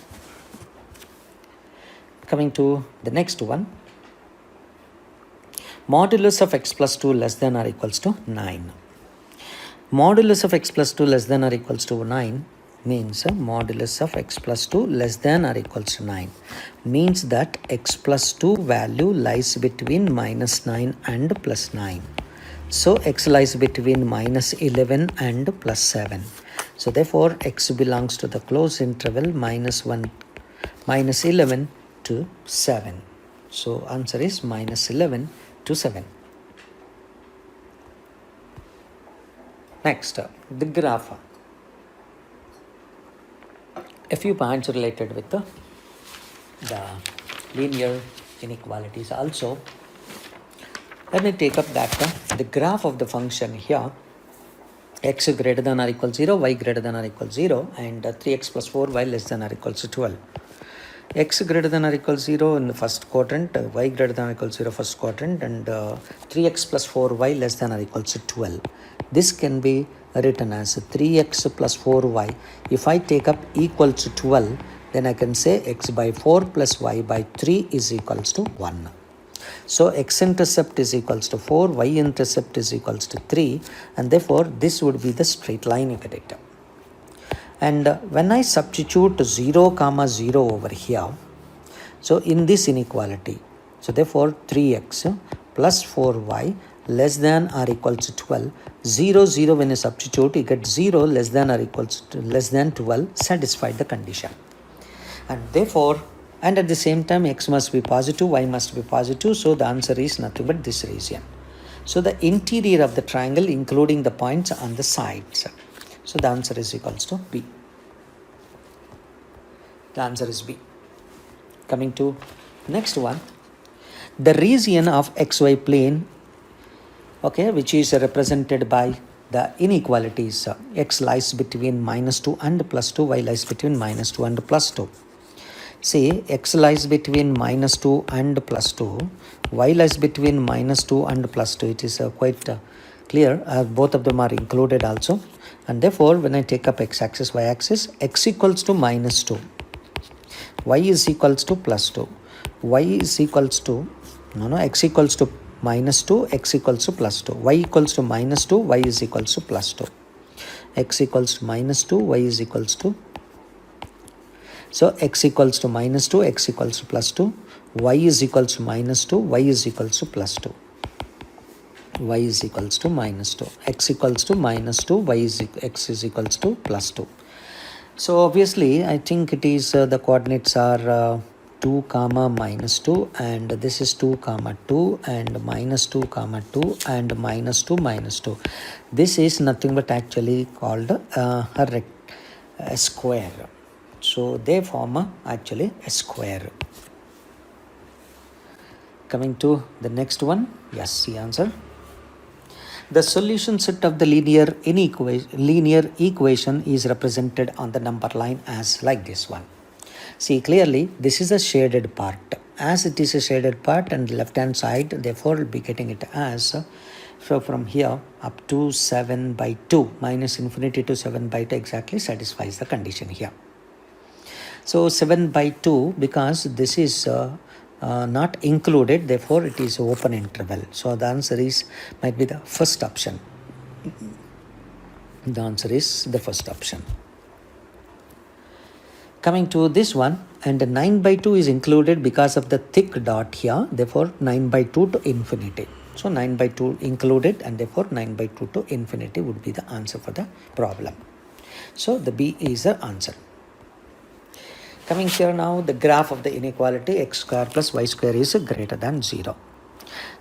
Coming to the next one. Modulus of x plus 2 less than or equals to 9. Modulus of x plus 2 less than or equals to 9 means modulus of x plus 2 less than or equals to 9 means that x plus 2 value lies between minus 9 and plus 9. So x lies between minus 11 and plus 7. So therefore x belongs to the closed interval minus 11 to 7. So answer is minus 11 to 7. Next, the graph. A few points related with the linear inequalities also. Let me take up that the graph of the function here, x greater than or equals 0, y greater than or equals 0, and 3x plus 4, y less than or equals to 12. X greater than or equals 0 in the first quadrant, y greater than or equals 0 first quadrant, and 3x plus 4y less than or equals to 12. This can be written as 3x plus 4y. If I take up equal to 12, then I can say x by 4 plus y by 3 is equals to 1. So x-intercept is equals to 4, y-intercept is equals to 3, and therefore this would be the straight line you get it. And when I substitute 0 comma 0 over here, so in this inequality, so therefore 3x plus 4y less than or equals to 12, 0, 0 when you substitute, you get 0 less than or equals to less than 12, satisfied the condition. And therefore, and at the same time x must be positive, y must be positive, so the answer is nothing but this region. So the interior of the triangle including the points on the sides. So the answer is equals to B. The answer is B. Coming to next one. The region of xy plane okay, which is represented by the inequalities. X lies between -2 and +2, y lies between -2 and +2. See, x lies between -2 and +2, y lies between -2 and +2. It is quite clear. Both of them are included also. And therefore, when I take up x-axis, y-axis, x equals to -2, y is equals to +2, y is equals to, x equals to -2, x equals to +2, y equals to -2, y is equals to +2, x equals to -2, y is equals to, so x equals to -2, x equals to +2, y is equals to -2, y is equals to +2, y is equals to -2, x equals to -2, x is equals to +2. So obviously I think it is the coordinates are 2 comma -2, and this is 2 comma 2 and -2 comma 2 and -2 -2. This is nothing but actually called a square. So they form actually a square. Coming to the next one, yes, the answer. The solution set of the linear equation is represented on the number line as like this one. See, clearly this is a shaded part. As it is a shaded part and left hand side, therefore we'll be getting it as, so from here up to 7/2, minus infinity to 7/2 exactly satisfies the condition here. So 7/2, because this is not included, therefore it is open interval. So the answer is might be the first option. The answer is the first option. Coming to this one, and 9/2 is included because of the thick dot here, therefore 9/2 to infinity. So 9/2 included, and therefore 9/2 to infinity would be the answer for the problem. So the B is the answer. Coming here now, the graph of the inequality x square plus y square is greater than 0.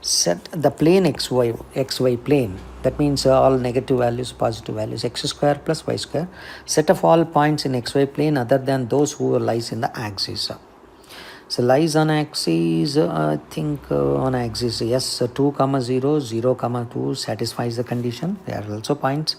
Set the plane xy plane, that means all negative values, positive values, x square plus y square, set of all points in xy plane other than those who lies in the axis. So lies on axis, I think on axis, yes, 2 comma 0, 0 comma 2 satisfies the condition. There are also points.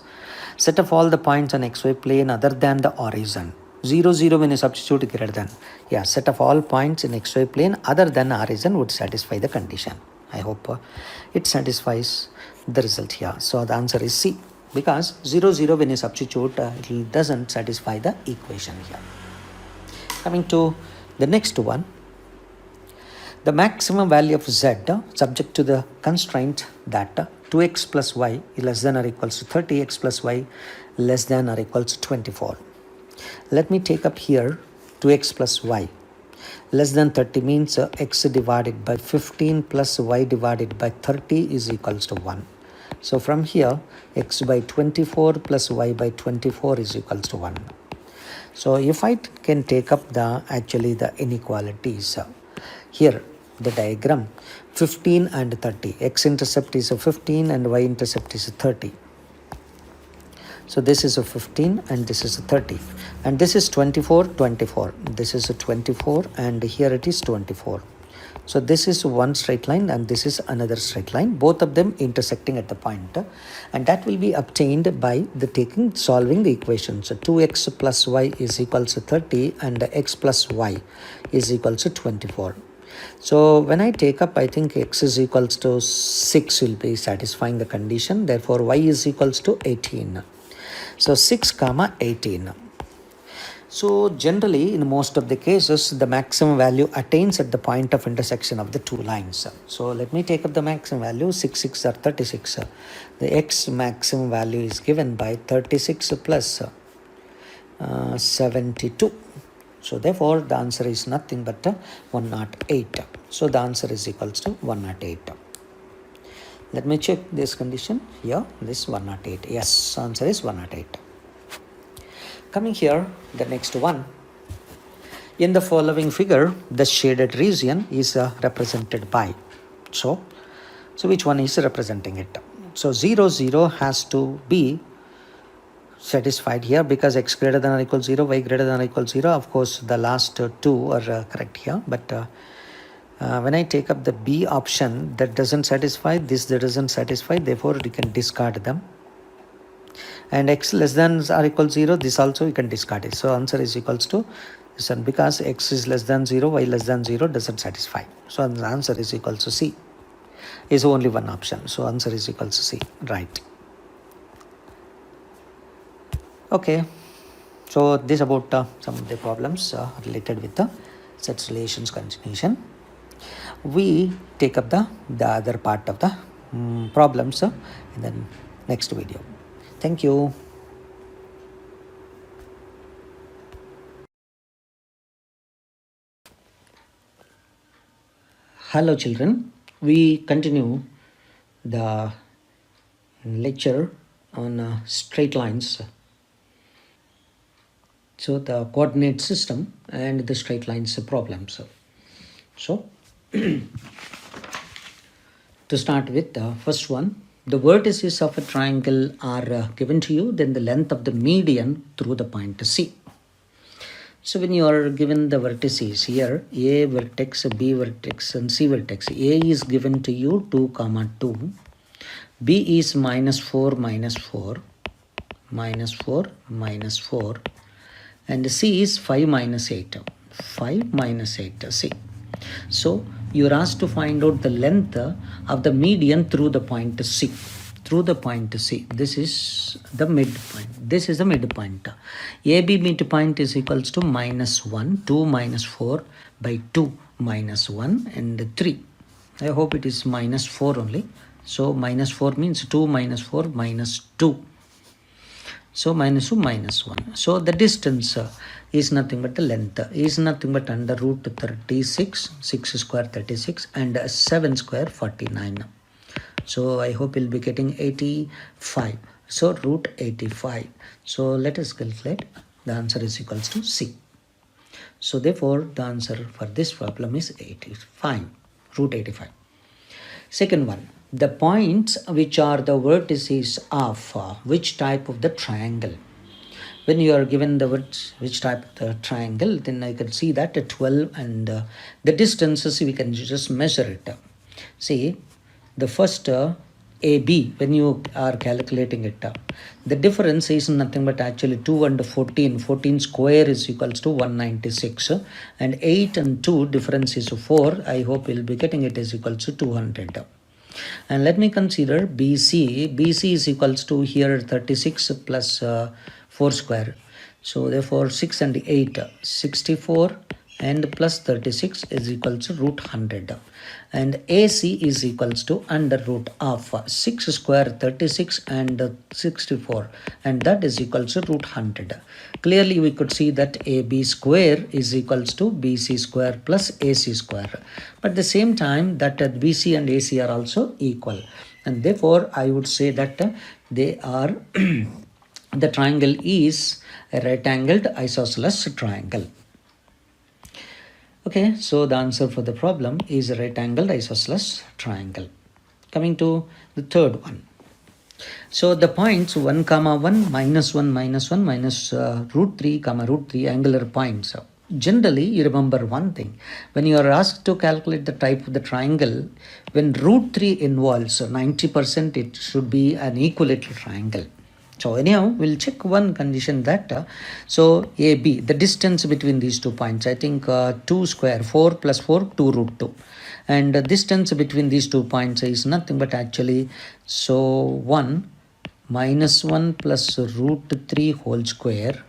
Set of all the points on xy plane other than the origin. 0, 0 when you substitute greater than. Yeah, set of all points in xy plane other than origin would satisfy the condition. I hope it satisfies the result here. So the answer is C, because 0, 0 when you substitute, it doesn't satisfy the equation here. Coming to the next one, the maximum value of z subject to the constraint that 2x plus y is less than or equals to 30x plus y less than or equals to 24. Let me take up here 2x plus y. Less than 30 means x divided by 15 plus y divided by 30 is equals to 1. So from here, x by 24 plus y by 24 is equals to 1. So if I can take up the inequalities, here the diagram, 15 and 30, x-intercept is a 15 and y-intercept is a 30. So this is a 15 and this is a 30, and this is 24, 24. This is a 24 and here it is 24. So this is one straight line and this is another straight line, both of them intersecting at the point, and that will be obtained by the solving the equation. So 2x plus y is equals to 30 and x plus y is equals to 24. So when I take up, I think x is equals to 6 will be satisfying the condition. Therefore y is equals to 18. So 6 comma 18. So generally in most of the cases the maximum value attains at the point of intersection of the two lines. So let me take up the maximum value. 6 6 are 36. The x maximum value is given by 36 plus 72. So therefore the answer is nothing but 108. So the answer is equals to 108. Let me check this condition here. This 108. Yes, answer is 108. Coming here, the next one. In the following figure, the shaded region is represented by. So which one is representing it? So 0, 0 has to be satisfied here because x greater than or equals 0, y greater than or equals 0. Of course, the last two are correct here, but When I take up the B option, that doesn't satisfy, this that doesn't satisfy, therefore you can discard them. And x less than or equal 0, this also you can discard it. So answer is equals to this one, because x is less than 0, y less than 0 doesn't satisfy. So the answer is equals to C. Is only one option. So answer is equals to C. Right. Okay. So this about some of the problems related with the sets relations continuation. We take up the other part of the problems in the next video. Thank you. Hello children. We continue the lecture on straight lines. So the coordinate system and the straight lines problems. So to start with the first one, the vertices of a triangle are given to you, then the length of the median through the point C. So when you are given the vertices here, A vertex, B vertex and C vertex, A is given to you 2, 2, B is minus 4, minus 4, minus 4, minus 4, and C is 5, minus 8, 5, minus 8, C. So you are asked to find out the length of the median through the point C. Through the point C. This is the midpoint. This is the midpoint. AB midpoint is equals to minus 1, 2 minus 4 by 2 minus 1 and 3. I hope it is minus 4 only. So minus 4 means 2 minus 4 minus 2. So minus 2 minus 1. So the distance is nothing but the length. Is nothing but under root 36, 6 square 36 and 7 square 49. So I hope you'll be getting 85. So root 85. So let us calculate. The answer is equals to C. So therefore the answer for this problem is 85. Root 85. Second one. The points which are the vertices of which type of the triangle. When you are given the which type of the triangle, then I can see that 12 and the distances we can just measure it. See, the first AB, when you are calculating it, the difference is nothing but actually 2 and 14. 14 square is equals to 196. And 8 and 2 difference is 4. I hope you'll be getting it is equals to 200. And let me consider BC. BC is equals to here 36 plus 4 square. So therefore 6 and 8, 64 and plus 36 is equals to root 100. And AC is equals to under root of 6 square 36 and 64, and that is equals to root 100. Clearly we could see that AB square is equals to BC square plus AC square. But at the same time that BC and AC are also equal, and therefore I would say that they are the triangle is a right-angled isosceles triangle. Okay, so the answer for the problem is a right-angled isosceles triangle. Coming to the third one. So the points 1, 1, minus 1, minus 1, minus root 3, root 3 angular points. Generally, you remember one thing. When you are asked to calculate the type of the triangle, when root 3 involves 90%, it should be an equilateral triangle. So anyhow, we'll check one condition that, so AB, the distance between these 2 points, I think 2 square, 4 plus 4, 2 root 2. And the distance between these 2 points is nothing but actually, so 1 minus 1 plus root 3 whole square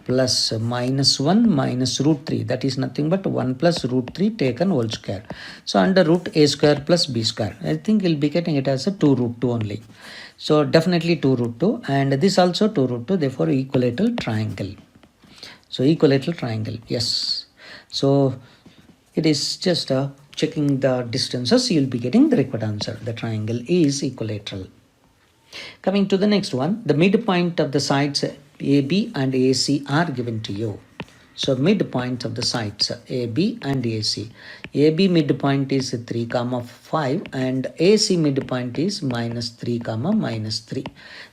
plus minus 1 minus root 3, that is nothing but 1 plus root 3 taken whole square. So under root A square plus B square, I think we'll be getting it as a 2 root 2 only. So definitely 2 root 2, and this also 2 root 2, therefore equilateral triangle. So equilateral triangle, yes. So it is just checking the distances, you'll be getting the required answer. The triangle is equilateral. Coming to the next one, the midpoint of the sides AB and AC are given to you. So midpoint of the sides AB and AC. AB midpoint is 3, 5 and AC midpoint is minus 3, minus 3.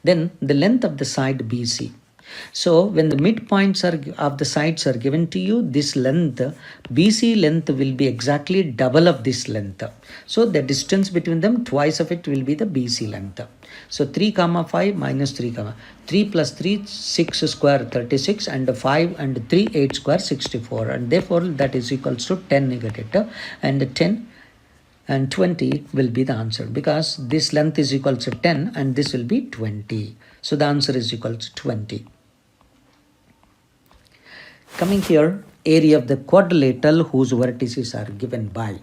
Then the length of the side BC. So when the midpoints of the sides are given to you, this length, BC length will be exactly double of this length. So the distance between them, twice of it will be the BC length. So 3 comma 5 minus 3 comma 3 plus 3 6 square 36 and 5 and 3 8 square 64, and therefore that is equals to 10 negative, and 10 and 20 will be the answer, because this length is equal to 10 and this will be 20. So the answer is equal to 20. Coming here, area of the quadrilateral whose vertices are given by.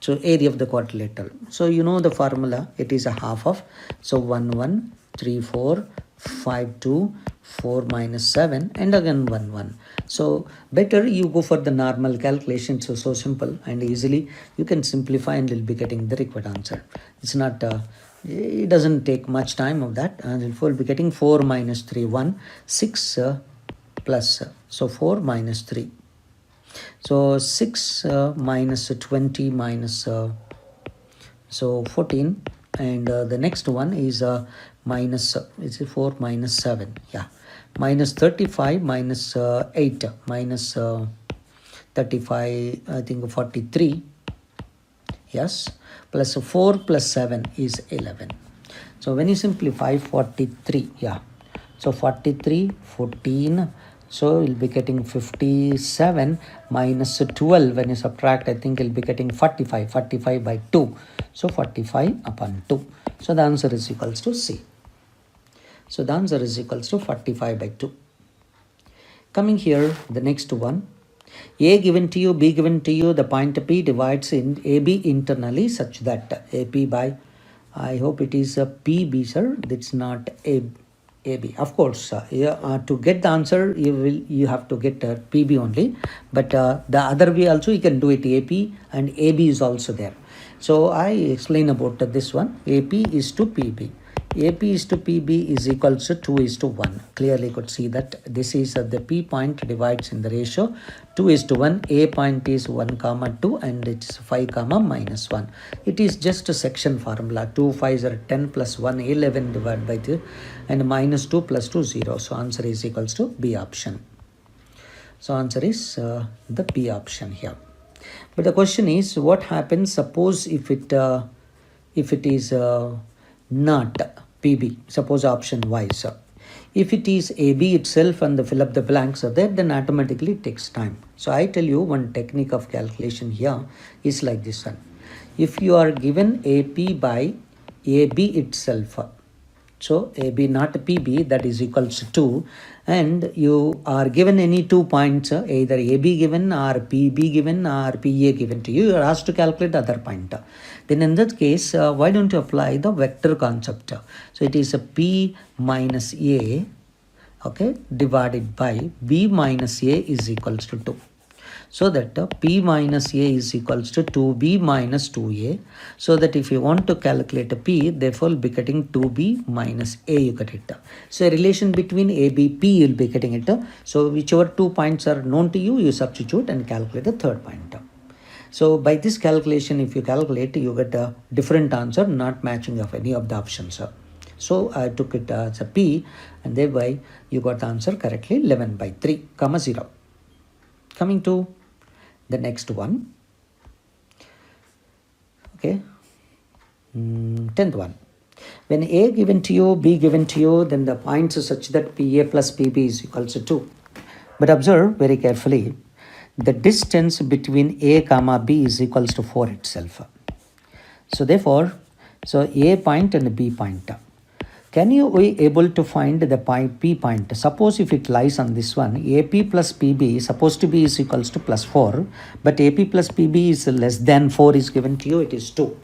So area of the quadrilateral. So you know the formula, it is a half of. So 1, 1, 3, 4, 5, 2, 4 minus 7 and again 1, 1. So better you go for the normal calculation. So simple and easily you can simplify and you'll be getting the required answer. It's not, it doesn't take much time of that. And you'll be getting 4 minus 3, 1, 6 plus. So 4 minus 3. So 6 minus 20 minus so 14, and the next one is minus it's 4 minus 7, yeah, minus 35 minus 8 minus 35, I think 43, yes, plus 4 plus 7 is 11. So when you simplify 43, yeah, so 43, 14, so you'll be getting 57 minus 12. When you subtract, I think you'll be getting 45. 45 by 2. So 45 upon 2. So the answer is equals to C. So the answer is equals to 45 by 2. Coming here, the next one. A given to you, B given to you. The point P divides in AB internally such that AP by, I hope it is a PB, sir. That's not AB. Of course, to get the answer, you have to get PB only. But the other way also, you can do it AP, and AB is also there. So I explain about this one. AP is to PB. AP is to PB is equals to 2 is to 1. Clearly you could see that this is the P point divides in the ratio 2 is to 1. A point is 1 comma 2 and it's 5 comma minus 1. It is just a section formula. 2 5s are 10 plus 1 11 divided by 2 and minus 2 plus 2 0. So answer is equals to B option. So answer is the B option here. But the question is, what happens suppose if it is not PB, suppose option Y. So if it is AB itself and the fill up the blanks are there, then automatically it takes time. So I tell you one technique of calculation here is like this one. If you are given AP by AB itself, so AB not PB, that is equals to 2, and you are given any 2 points, either AB given or PB given or PA given to you, you are asked to calculate the other point. Then in that case, why don't you apply the vector concept? So it is a P minus A, okay, divided by B minus A is equals to 2. So that P minus A is equals to 2B minus 2A. So that if you want to calculate a P, therefore you'll be getting 2B minus A, you get it. So a relation between A, B, P, you'll be getting it. So whichever 2 points are known to you, you substitute and calculate the third point. So by this calculation, if you calculate, you get a different answer, not matching of any of the options. So I took it as a P, and thereby you got the answer correctly, 11 by 3, comma 0. Coming to the next one. Okay. 10th one. When A given to you, B given to you, then the points are such that PA plus PB is equals to 2. But observe very carefully, the distance between A comma B is equals to 4 itself. So therefore, so A point and B point. Can you be able to find the P point? Suppose if it lies on this one, AP plus PB is supposed to be is equals to plus 4, but AP plus PB is less than 4 is given to you, it is 2,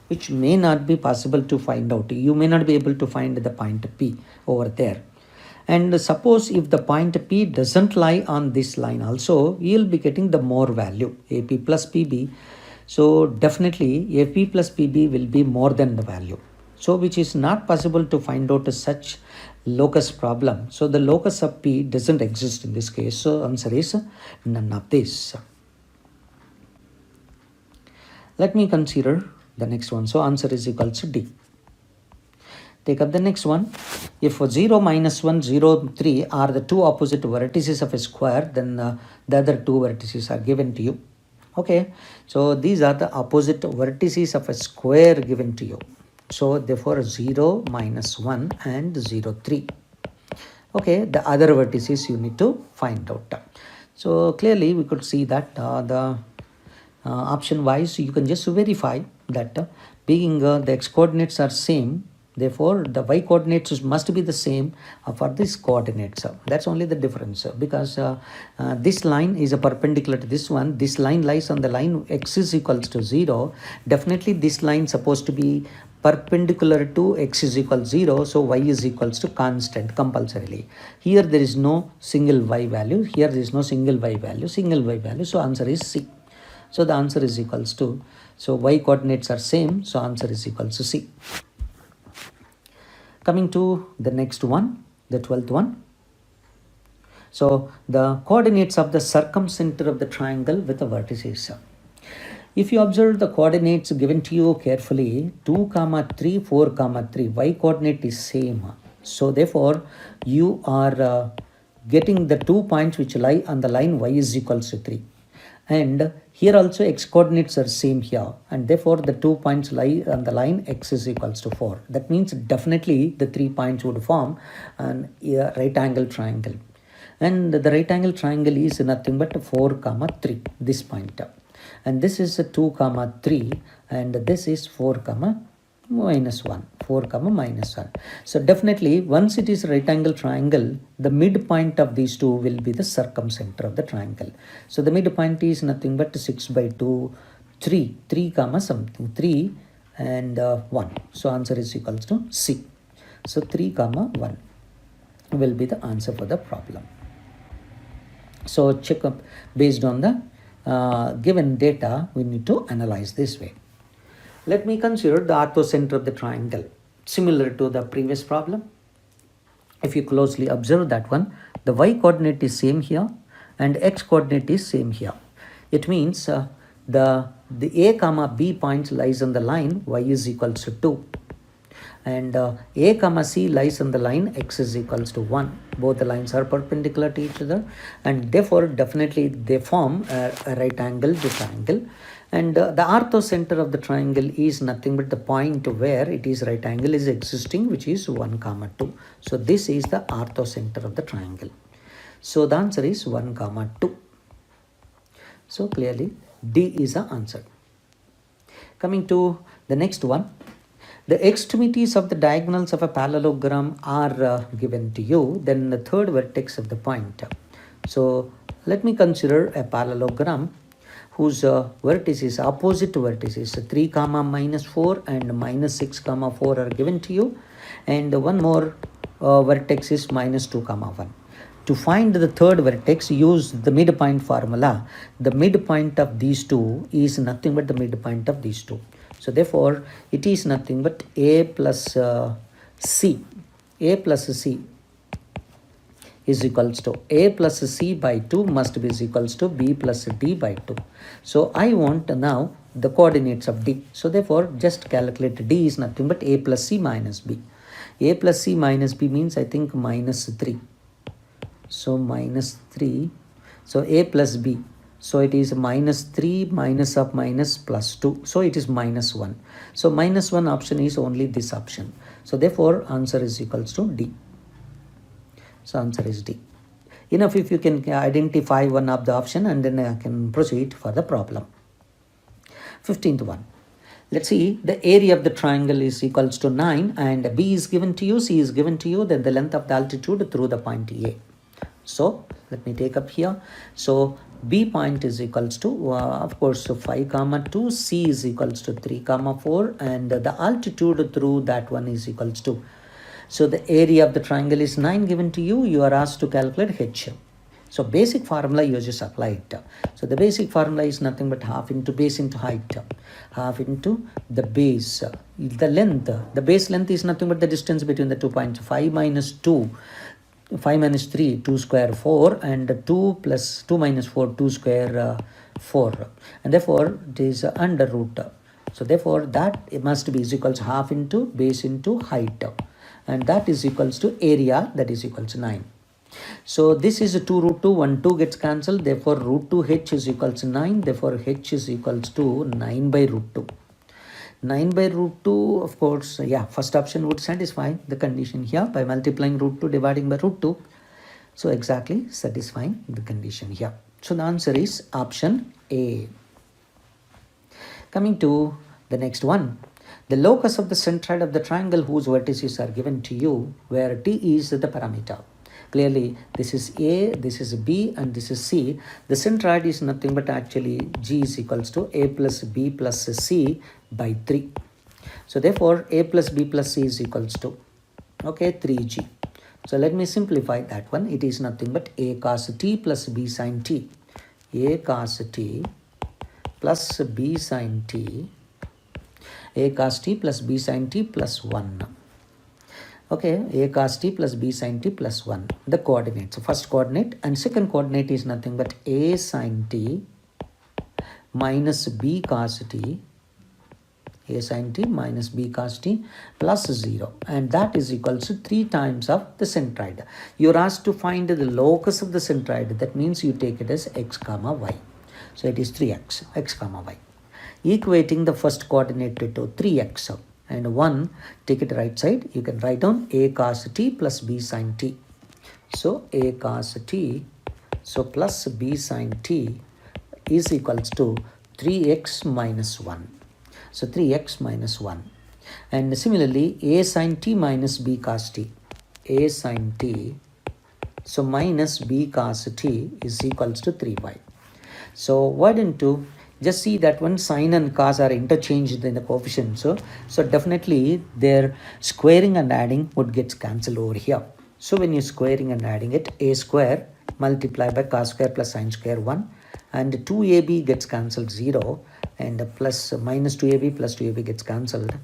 which may not be possible to find out. You may not be able to find the point P over there. And suppose if the point P doesn't lie on this line also, you'll be getting the more value, AP plus PB. So definitely AP plus PB will be more than the value. So which is not possible to find out such locus problem. So the locus of P doesn't exist in this case. So answer is none of this. Let me consider the next one. So answer is equals to D. Take up the next one. If 0, -1, 0, 3 are the two opposite vertices of a square, then the other two vertices are given to you. Okay, so these are the opposite vertices of a square given to you. So therefore 0, -1 and 0, 3. Okay, the other vertices you need to find out. So clearly we could see that the option wise you can just verify that being the x coordinates are same, therefore the y coordinates must be the same for these coordinates. That's only the difference, because this line is a perpendicular to this one. This line lies on the line x is equals to 0. Definitely this line supposed to be perpendicular to x is equal 0, so y is equals to constant compulsorily. Here there is no single y value, here there is no single y value, so answer is C. So the answer is equals to, so y coordinates are same, so answer is equals to C. Coming to the next one, the 12th one. So the coordinates of the circumcenter of the triangle with the vertices. If you observe the coordinates given to you carefully, 2, 3, 4, 3, y coordinate is same. So therefore, you are getting the 2 points which lie on the line y is equals to 3. And here also x coordinates are same here, and therefore the 2 points lie on the line x is equals to 4. That means definitely the 3 points would form an right angle triangle. And the right angle triangle is nothing but 4, 3, this point. And this is 2, 3, and this is 4, -1, 4, -1. So definitely once it is right angle triangle, the midpoint of these two will be the circumcenter of the triangle. So the midpoint is nothing but 6/2, 3, 3, something, 3 and 1. So answer is equals to C. So 3, 1 will be the answer for the problem. So check up based on the given data, we need to analyze this way. Let me consider the orthocenter of the triangle. Similar to the previous problem, if you closely observe that one, the y coordinate is same here and x coordinate is same here. It means the A comma B points lies on the line y is equals to 2. And A comma C lies on the line x is equals to 1. Both the lines are perpendicular to each other, and therefore definitely they form a right angle triangle. And the orthocenter of the triangle is nothing but the point where it is right angle is existing, which is 1, 2. So this is the orthocenter of the triangle. So the answer is 1, 2. So clearly D is the answer. Coming to the next one. The extremities of the diagonals of a parallelogram are given to you, then the third vertex of the point. So let me consider a parallelogram whose vertices, opposite vertices, 3, -4 and -6, 4 are given to you, and one more vertex is -2, 1. To find the third vertex, use the midpoint formula. The midpoint of these two is nothing but the midpoint of these two. So therefore, it is nothing but A plus C. A plus C is equals to A plus C by 2 must be equals to B plus D by 2. So I want now the coordinates of D. So therefore, just calculate D is nothing but A plus C minus B. A plus C minus B means I think -3. So -3. So A plus B. So it is -3 minus of minus plus 2. So it is -1. So -1 option is only this option. So therefore answer is equals to D. So answer is D. Enough if you can identify one of the option, and then I can proceed for the problem. 15th one. Let's see, the area of the triangle is equals to 9 and B is given to you, C is given to you, then the length of the altitude through the point A. So let me take up here. So B point is equals to, of course, so 5, 2, C is equals to 3, 4, and the altitude through that one is equals to. So the area of the triangle is 9 given to you. You are asked to calculate H. So basic formula you just apply it. So the basic formula is nothing but half into base into height. Half into the base. The length, the base length is nothing but the distance between the 2 points. 5 minus 2. 5 minus 3, 2 square 4, and 2 plus 2 minus 4, 2 square 4. And therefore it is under root. So therefore that it must be is equals half into base into height. and that is equals to area, that is equals to 9. So this is 2 root 2, 1 2 gets cancelled, therefore root 2 h is equals to 9, therefore h is equals to 9 by root 2. 9 by root 2, of course, first option would satisfy the condition here by multiplying root 2 dividing by root 2. So exactly satisfying the condition here. So the answer is option A. Coming to the next one. The locus of the centroid of the triangle whose vertices are given to you, where t is the parameter. Clearly, this is A, this is B, and this is C. The centroid is nothing but actually G is equals to A plus B plus C by 3. So therefore, A plus B plus C is equals to, 3G. So let me simplify that one. It is nothing but A cos t plus B sin t. A cos t plus B sin t. A cos t plus B sin t plus 1. A cos t plus B sin t plus 1. The coordinates. So first coordinate and second coordinate is nothing but A sin t minus B cos t. A sin t minus B cos t plus 0. And that is equals to 3 times of the centroid. You are asked to find the locus of the centroid. That means you take it as x comma y. So it is 3x, x comma y. Equating the first coordinate to 3x. And 1, take it right side, you can write down A cos t plus B sin t. So A cos t, so plus B sin t is equals to 3x minus 1. So 3x minus 1. And similarly, A sin t minus B cos t. A sin t, so minus B cos t is equals to 3y. So why don't you just see that when sine and cos are interchanged in the coefficient. So definitely their squaring and adding would get cancelled over here. So when you're squaring and adding it, a square multiplied by cos square plus sine square 1, and 2ab gets cancelled 0, and plus minus 2ab plus 2ab gets cancelled.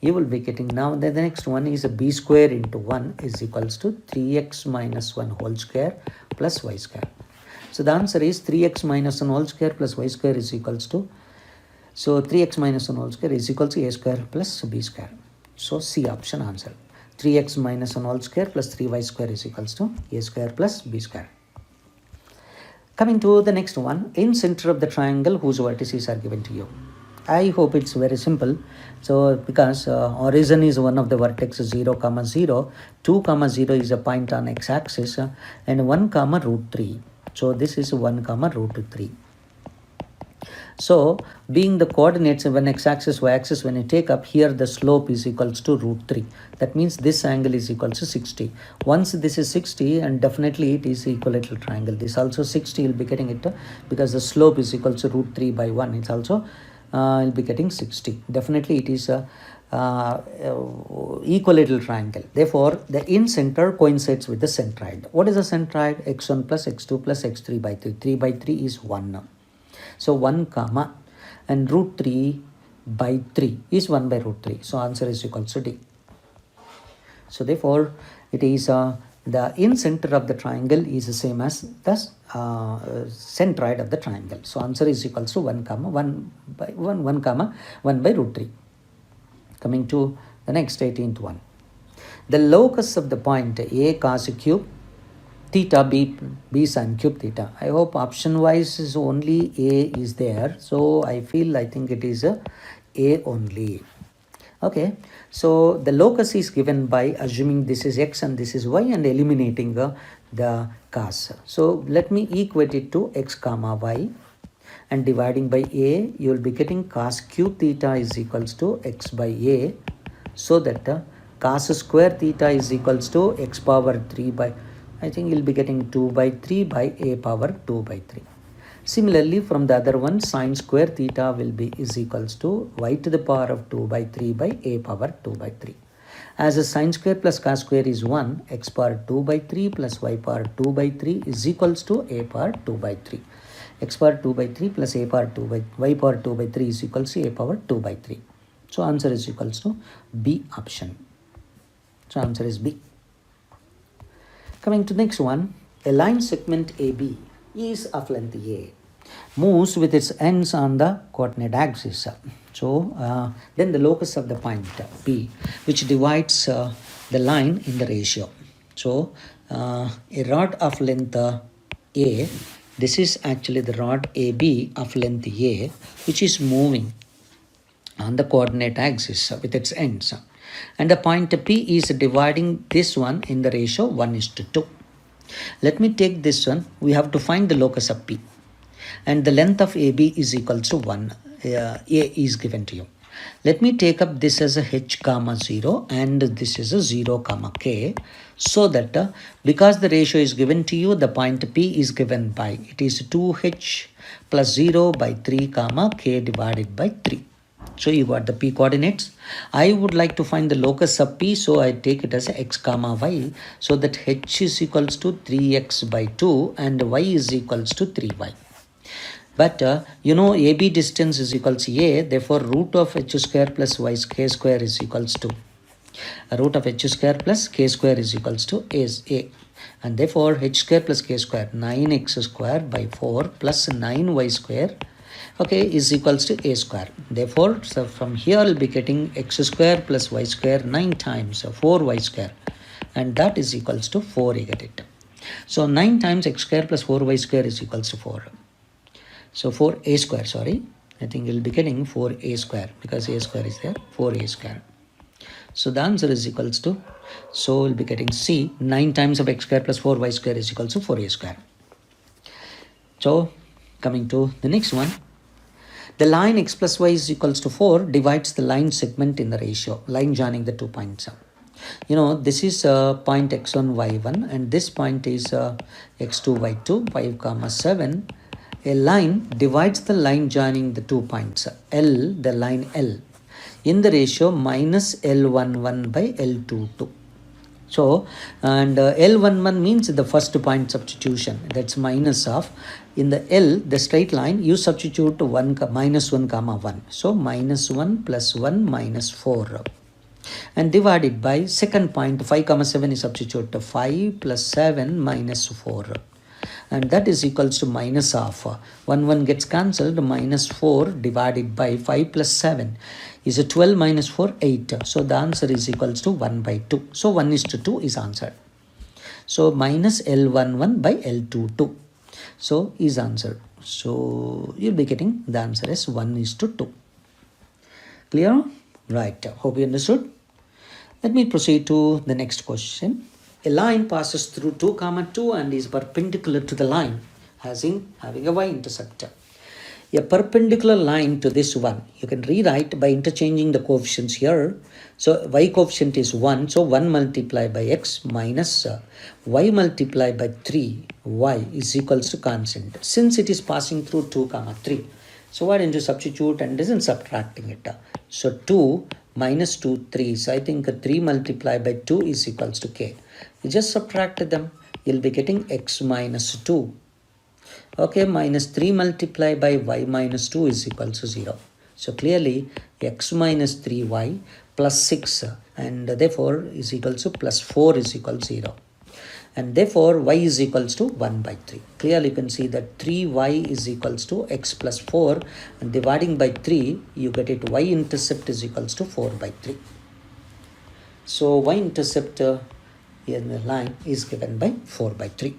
You will be getting now the next one is a b square into 1 is equals to 3x minus 1 whole square plus y square. So the answer is 3x minus 1 whole square plus y square is equals to, so 3x minus 1 whole square is equals to a square plus b square. So C option answer. 3x minus 1 whole square plus 3y square is equals to a square plus b square. Coming to the next one, in center of the triangle whose vertices are given to you. I hope it's very simple. So because origin is one of the vertex 0, 0, 2, 0 is a point on x-axis, and 1, root 3. So this is 1, root 3. So being the coordinates when x-axis, y-axis, when you take up here, the slope is equals to root 3. That means this angle is equals to 60. Once this is 60, and definitely it is equilateral triangle. This also 60, you'll be getting it because the slope is equals to root 3 by 1. It's also you'll be getting 60. Definitely it is a equilateral triangle. Therefore, the in center coincides with the centroid. What is the centroid? x1 plus x2 plus x3 by 3. 3 by 3 is 1. So 1, and root 3 by 3 is 1 by root 3. So answer is equals to D. So therefore, it is the in center of the triangle is the same as the centroid of the triangle. So answer is equals to 1, 1 by 1 by root 3. Coming to the next 18th one. The locus of the point A cos cube theta b sin cube theta. I hope option wise is only A is there. So I think it is A only. Okay. So the locus is given by assuming this is x and this is y and eliminating the cos. So let me equate it to x comma y. And dividing by a, you will be getting cos cube theta is equals to x by a, so that cos square theta is equals to x power 3 by, I think you'll be getting 2 by 3 by a power 2 by 3. Similarly, from the other one, sin square theta will be is equals to y to the power of 2 by 3 by a power 2 by 3. As a sin square plus cos square is 1, x power 2 by 3 plus y power 2 by 3 is equals to a power 2 by 3. X power 2 by 3 plus a power 2 by y power 2 by 3 is equals to a power 2 by 3. So answer is equals to B option. So answer is B. Coming to next one, a line segment AB is of length A. moves with its ends on the coordinate axis. So then the locus of the point P, which divides the line in the ratio. So a rod of length A, this is actually the rod AB of length A, which is moving on the coordinate axis with its ends. And the point P is dividing this one in the ratio 1:2. Let me take this one. We have to find the locus of P. And the length of AB is equal to 1. A is given to you. Let me take up this as a h comma 0 and this is a 0 comma k, so that because the ratio is given to you, the point P is given by, it is 2h plus 0 by 3 comma k divided by 3. So you got the P coordinates. I would like to find the locus of P, so I take it as x comma y, so that h is equals to 3x by 2 and y is equals to 3y. But AB distance is equals to A, therefore root of h square plus y k square is equals to root of h square plus k square is equals to A. And therefore h square plus k square, 9x square by 4 plus 9y square, okay, is equals to A square. Therefore, so from here I'll be getting x square plus y square 9 times 4y square, and that is equals to 4. You get it. So 9 times x square plus 4y square is equals to 4. So 4a square, sorry, I think you'll be getting 4a square because a square is there, 4a square. So the answer is equals to, so we'll be getting C, 9 times of x square plus 4y square is equals to 4a square. So coming to the next one, the line x plus y is equals to 4 divides the line segment in the ratio, line joining the 2 points. This is point x1, y1 and this point is x2, y2, 5 comma 7. A line divides the line joining the 2 points, L, the line L, in the ratio minus L11 by L22. So, and L11 means the first point substitution, that's minus of, in the L, the straight line, you substitute minus 1 comma 1. So, minus 1 plus 1 minus 4. And divided by second point, 5 comma 7 is substitute 5 plus 7 minus 4. And that is equals to minus of 1 gets cancelled, minus 4 divided by 5 plus 7 is a 12 minus 4 8. So the answer is equals to 1 by 2. So 1:2 is answered. So minus L11 by L22. So is answered. So you'll be getting the answer as 1:2. Clear? Right. Hope you understood. Let me proceed to the next question. A line passes through 2 comma 2 and is perpendicular to the line, having a y-intercept. A perpendicular line to this one, you can rewrite by interchanging the coefficients here. So y coefficient is 1, so 1 multiplied by x minus y multiplied by 3y is equals to constant. Since it is passing through 2 comma 3, so why don't you substitute and isn't subtracting it? So 2 minus 2, 3. So I think 3 multiplied by 2 is equals to k. You just subtract them, you'll be getting x minus 2. Okay, minus 3 multiplied by y minus 2 is equal to 0. So clearly x minus 3y plus 6 and therefore is equal to plus 4 is equal to 0. And therefore y is equals to 1 by 3. Clearly you can see that 3y is equals to x plus 4 and dividing by 3 you get it y-intercept is equals to 4 by 3. So y-intercept in the line is given by 4 by 3.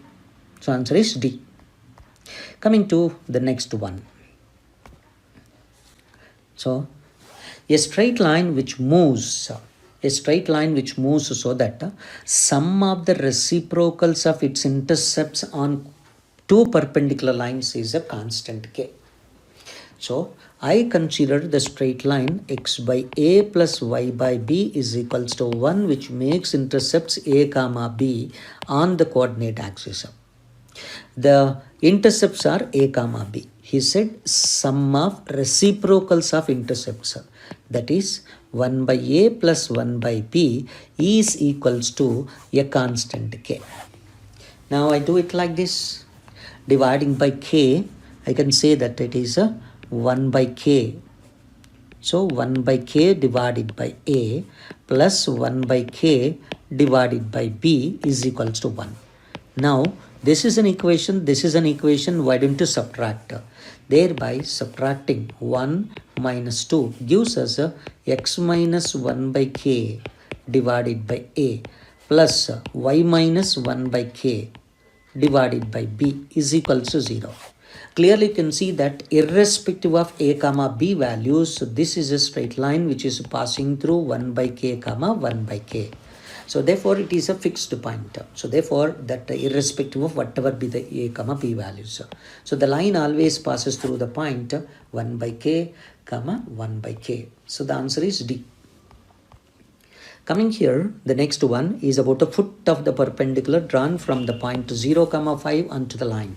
So answer is D. Coming to the next one. So a straight line which moves so that sum of the reciprocals of its intercepts on 2 perpendicular lines is a constant k. So I consider the straight line x by a plus y by b is equals to 1, which makes intercepts a comma b on the coordinate axis. The intercepts are a comma b. He said sum of reciprocals of intercepts, that is 1 by a plus 1 by b is equals to a constant k. Now I do it like this. Dividing by k, I can say that it is a 1 by k. So 1 by k divided by a plus 1 by k divided by b is equals to 1. Now This is an equation, this is an equation. Why don't you subtract? Thereby subtracting 1 minus 2 gives us x minus 1 by k divided by a plus y minus 1 by k divided by b is equal to 0. Clearly you can see that irrespective of a comma b values, this is a straight line which is passing through 1 by k comma 1 by k. So therefore it is a fixed point. So therefore that irrespective of whatever be the a comma b values. So the line always passes through the point 1 by k comma 1 by k. So the answer is D. Coming here, the next one is about the foot of the perpendicular drawn from the point 0 comma 5 onto the line.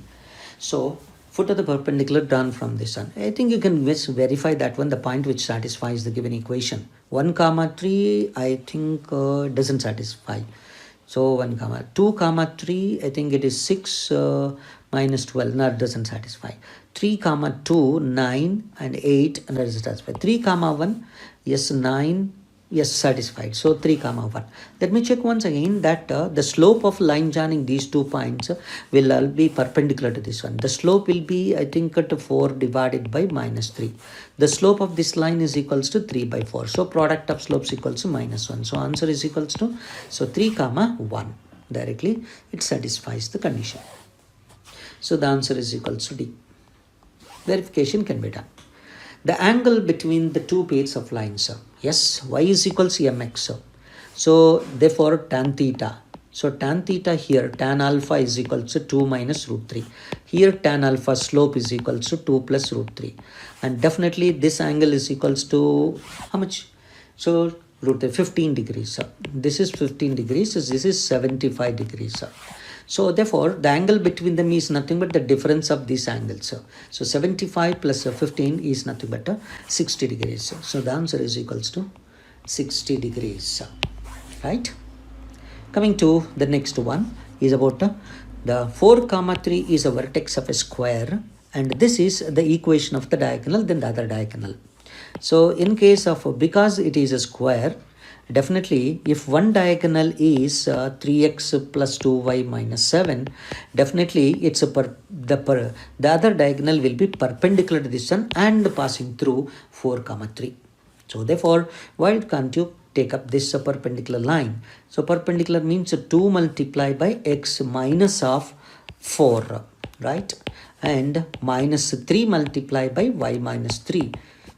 So foot of the perpendicular drawn from this one. I think you can verify that one, the point which satisfies the given equation. 1 comma 3 I think doesn't satisfy. So 1 comma 2 comma 3 I think it is 6 minus 12. No, it doesn't satisfy. 3 comma 2 9 and 8 and that doesn't satisfy. 3 comma 1 yes 9 yes satisfied. So 3 comma 1. Let me check once again that the slope of line joining these 2 points will all be perpendicular to this one. The slope will be I think at 4 divided by minus 3. The slope of this line is equals to 3 by 4. So product of slopes equals to minus 1. So answer is equals to, so 3 comma 1. Directly it satisfies the condition. So the answer is equals to D. Verification can be done. The angle between the two pairs of lines. Yes, y is equals to mx. So therefore tan theta. So tan theta here, tan alpha is equals to 2 minus root 3. Here tan alpha slope is equals to 2 plus root 3. And definitely this angle is equals to how much? So root 15 degrees. This is 15 degrees. This is 75 degrees. So therefore the angle between them is nothing but the difference of these angles. So 75 plus 15 is nothing but 60 degrees. So the answer is equals to 60 degrees. Right? Coming to the next one is about the 4 comma 3 is a vertex of a square, and this is the equation of the diagonal, then the other diagonal. So in case of, because it is a square, definitely if one diagonal is 3x plus 2y minus 7, definitely it's the other diagonal will be perpendicular to this one and passing through 4 comma 3. So therefore why can't you take up this perpendicular line? So perpendicular means 2 multiplied by x minus of 4, right? And minus 3 multiplied by y minus 3.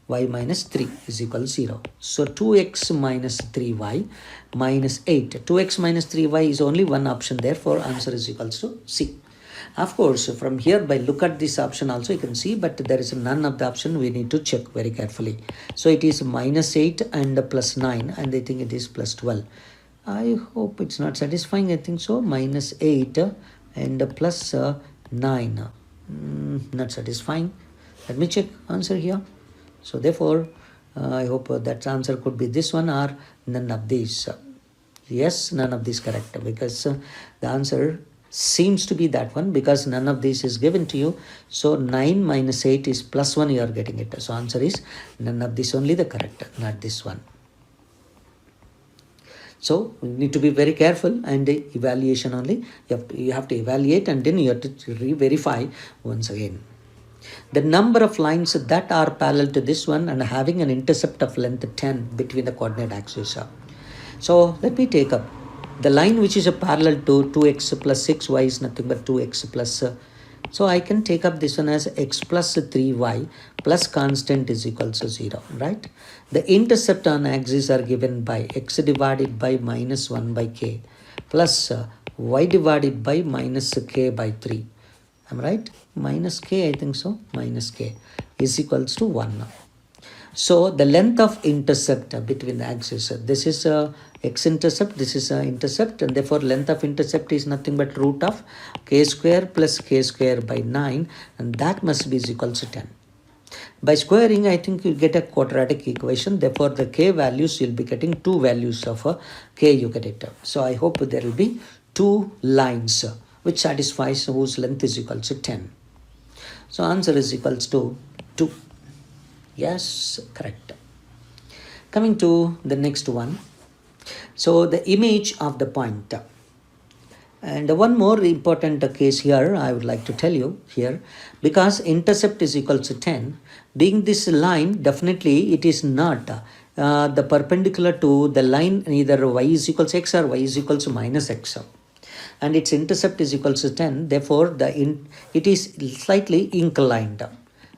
Y minus 3 is equal to 0. So 2x minus 3y minus 8. 2x minus 3y is only one option. Therefore, answer is equals to C. Of course, from here, by look at this option also you can see, but there is none of the option. We need to check very carefully. So it is minus 8 and plus 9, and I think it is plus 12. I hope it's not satisfying. I think so. Minus 8 and plus 9. Not satisfying. Let me check answer here. So therefore, I hope that answer could be this one or none of these. Yes, none of these correct, because the answer seems to be that one, because none of this is given to you. So 9 minus 8 is plus 1, you are getting it. So answer is none of this, only the correct, not this one. So we need to be very careful, and evaluation only. You have to evaluate and then you have to re-verify once again. The number of lines that are parallel to this one and having an intercept of length 10 between the coordinate axes. So let me take up the line which is parallel to 2x plus 6y is nothing but 2x plus. So I can take up this one as x plus 3y plus constant is equal to 0, right? The intercept on axis are given by x divided by minus 1 by k plus y divided by minus k by 3. Am I right? Minus k, I think so. Minus k is equals to 1. So the length of intercept between the axes, this is x-intercept, this is intercept, and therefore length of intercept is nothing but root of k square plus k square by 9, and that must be is equals to 10. By squaring, I think you get a quadratic equation. Therefore, the k values, you'll be getting 2 values of k, you get it. So I hope there will be 2 lines which satisfies whose length is equal to 10. So answer is equals to 2. Yes, correct. Coming to the next one. So the image of the point. And one more important case here I would like to tell you here, because intercept is equal to 10, being this line, definitely it is not the perpendicular to the line either y is equal to x or y is equal to minus x. And its intercept is equal to 10, therefore it is slightly inclined.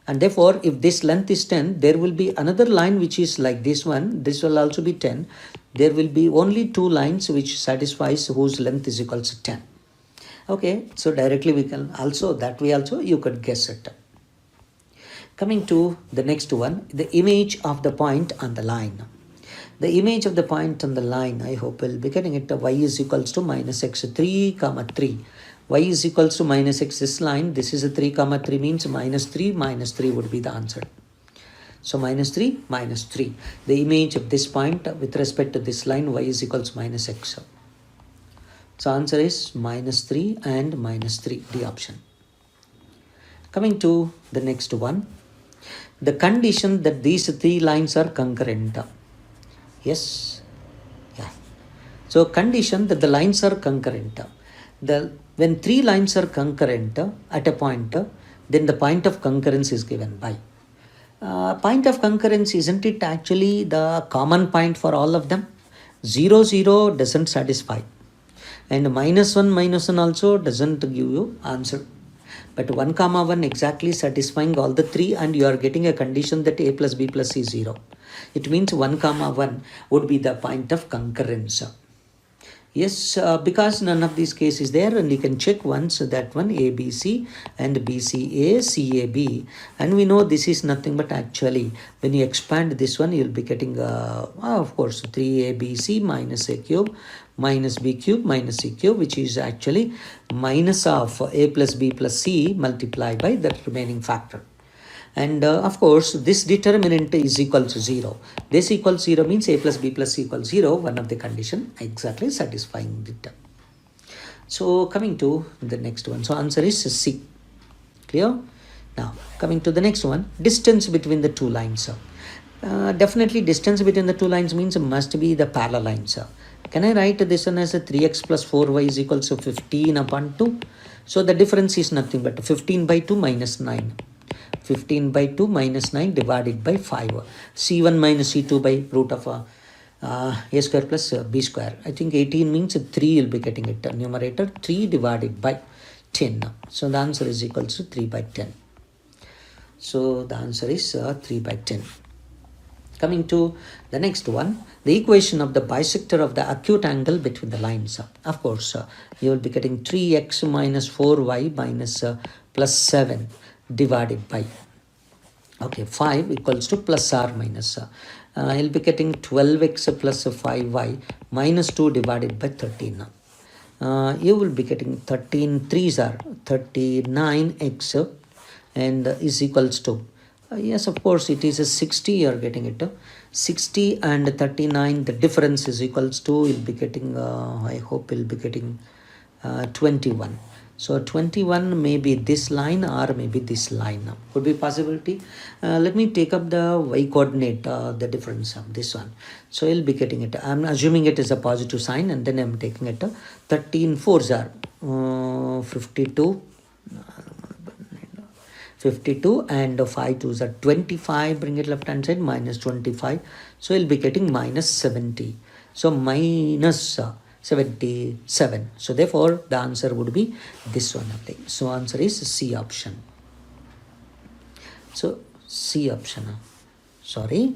And therefore, if this length is 10, there will be another line which is like this one. This will also be 10. There will be only two lines which satisfies whose length is equal to 10. Okay, so directly we can also, that way also you could guess it. Coming to the next one, the image of the point on the line. The image of the point on the line, I hope we'll be getting it. Y is equals to minus x 3 comma 3. Y is equals to minus x, this line, this is a 3 comma 3 means minus 3 would be the answer. So minus 3, minus 3. The image of this point with respect to this line, y is equals to minus x. So answer is minus 3 and minus 3, D option. Coming to the next one, the condition that these three lines are concurrent. Yes, yeah. So condition that the lines are concurrent. When three lines are concurrent at a point, then the point of concurrence is given by. Point of concurrence, isn't it actually the common point for all of them? 0, 0 doesn't satisfy. And minus 1 also doesn't give you answer. But 1, 1 exactly satisfying all the three, and you are getting a condition that a plus b plus c is 0. It means 1, 1 would be the point of concurrence. Yes, because none of these cases there, and you can check once that one ABC and BCA, CAB, and we know this is nothing but actually when you expand this one, you'll be getting of course 3ABC minus a cube minus b cube minus c cube, which is actually minus of a plus b plus c multiplied by the remaining factor. And of course, this determinant is equal to 0. This equals 0 means a plus b plus c equals 0, one of the condition exactly satisfying it. So coming to the next one. So answer is C. Clear? Now coming to the next one, distance between the two lines. Definitely distance between the two lines means must be the parallel lines. Can I write this one as a 3x plus 4y is equals to 15 upon 2? So the difference is nothing but 15 by 2 minus 9. 15 by 2 minus 9 divided by 5. C1 minus C2 by root of a square plus b square. I think 18 means 3 you'll be getting it. Numerator 3 divided by 10. So the answer is equal to 3 by 10. So the answer is 3 by 10. Coming to the next one, the equation of the bisector of the acute angle between the lines. Of course, you will be getting 3x minus 4y minus plus 7 divided by 5 equals to plus or minus. You'll be getting 12x plus 5y minus 2 divided by 13. You will be getting 13 3s are 39x and is equals to yes, of course it is a 60. You are getting it 60 and 39, the difference is equals to, you'll be getting I hope you'll be getting 21. So 21 may be this line or maybe this line. Could be possibility. Let me take up the y coordinate, the difference of this one. So you'll be getting it. I'm assuming it is a positive sign, and then I'm taking it. 13 4s are 52. 52 and 5 2s are 25. Bring it left hand side, minus 25. So you'll be getting minus 70. So minus 77. So therefore the answer would be this one only. So answer is C option. So C option. Sorry,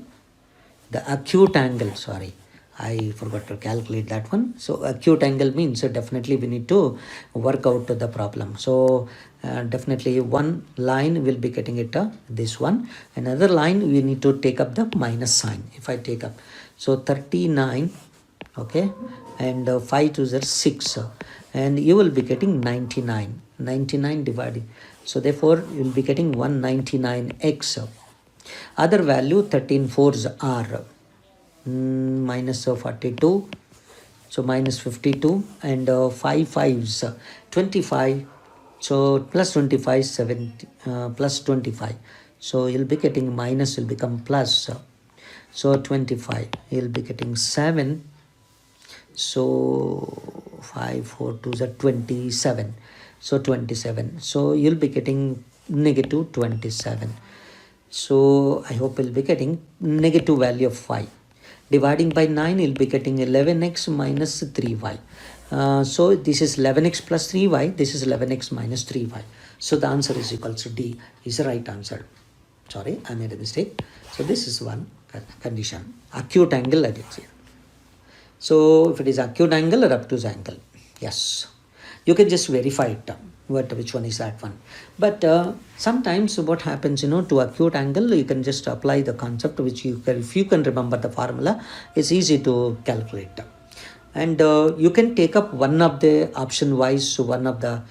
the acute angle. Sorry, I forgot to calculate that one. So acute angle means definitely we need to work out the problem. So definitely one line will be getting it this one. Another line we need to take up the minus sign. If I take up, so 39, okay, and 5 2s are 6, and you will be getting 99 divided. So therefore you will be getting 199x. Other value 13 4s are minus 42, so minus 52, and 5 5s 25. So plus 25 70 plus 25. So you'll be getting minus will become plus. So 25 you'll be getting 7. So 5, 4, 2 is 27. So 27. So you'll be getting negative 27. So I hope you'll be getting negative value of 5. Dividing by 9, you'll be getting 11x minus 3y. So this is 11x plus 3y. This is 11x minus 3y. So the answer is equal to D is the right answer. Sorry, I made a mistake. So this is one condition. Acute angle I did here. So if it is acute angle or obtuse angle, yes, you can just verify it. Which one is that one? But sometimes what happens, to acute angle, you can just apply the concept which you can, if you can remember the formula, it's easy to calculate. And you can take up one of the option wise, one of the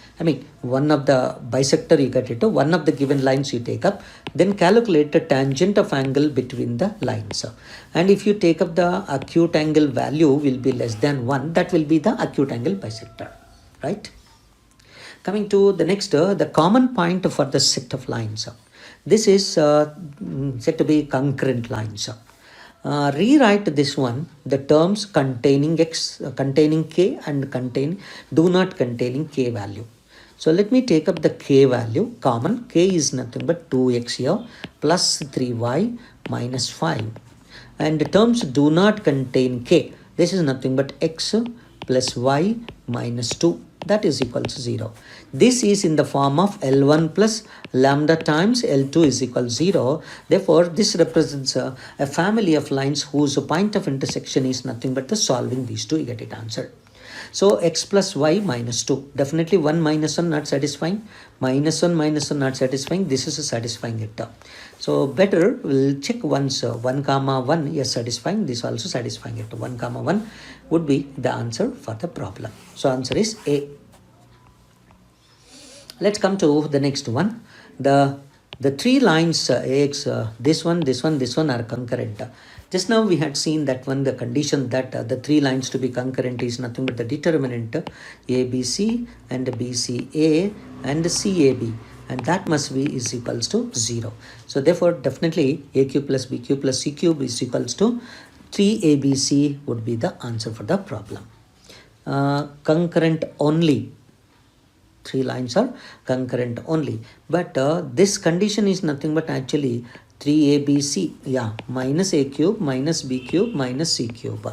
bisector you get it, one of the given lines you take up, then calculate the tangent of angle between the lines. And if you take up the acute angle value will be less than 1, that will be the acute angle bisector, right? Coming to the next, the common point for the set of lines. This is said to be concurrent lines. Rewrite this one, the terms containing x, containing k and do not containing k value. So let me take up the k value, common. K is nothing but 2x here plus 3y minus 5. And the terms do not contain k. This is nothing but x plus y minus 2. That is equal to 0. This is in the form of L1 plus lambda times L2 is equal to 0. Therefore, this represents a family of lines whose point of intersection is nothing but the solving these two, you get it answered. So, x plus y minus 2. Definitely 1 minus 1 not satisfying. Minus 1 minus 1 not satisfying. This is a satisfying it. So, better we'll check once 1 comma 1 yes satisfying. This also satisfying it. 1 comma 1 would be the answer for the problem. So, answer is A. Let's come to the next one. The three lines AX, this one are concurrent. Just now we had seen that one, the condition that the three lines to be concurrent is nothing but the determinant ABC and BCA and CAB, and that must be is equals to 0. So therefore definitely AQ plus BQ plus C cube is equals to 3ABC would be the answer for the problem. Concurrent only. Three lines are concurrent only, but this condition is nothing but actually 3ABC, minus A cube minus B cube minus C cube.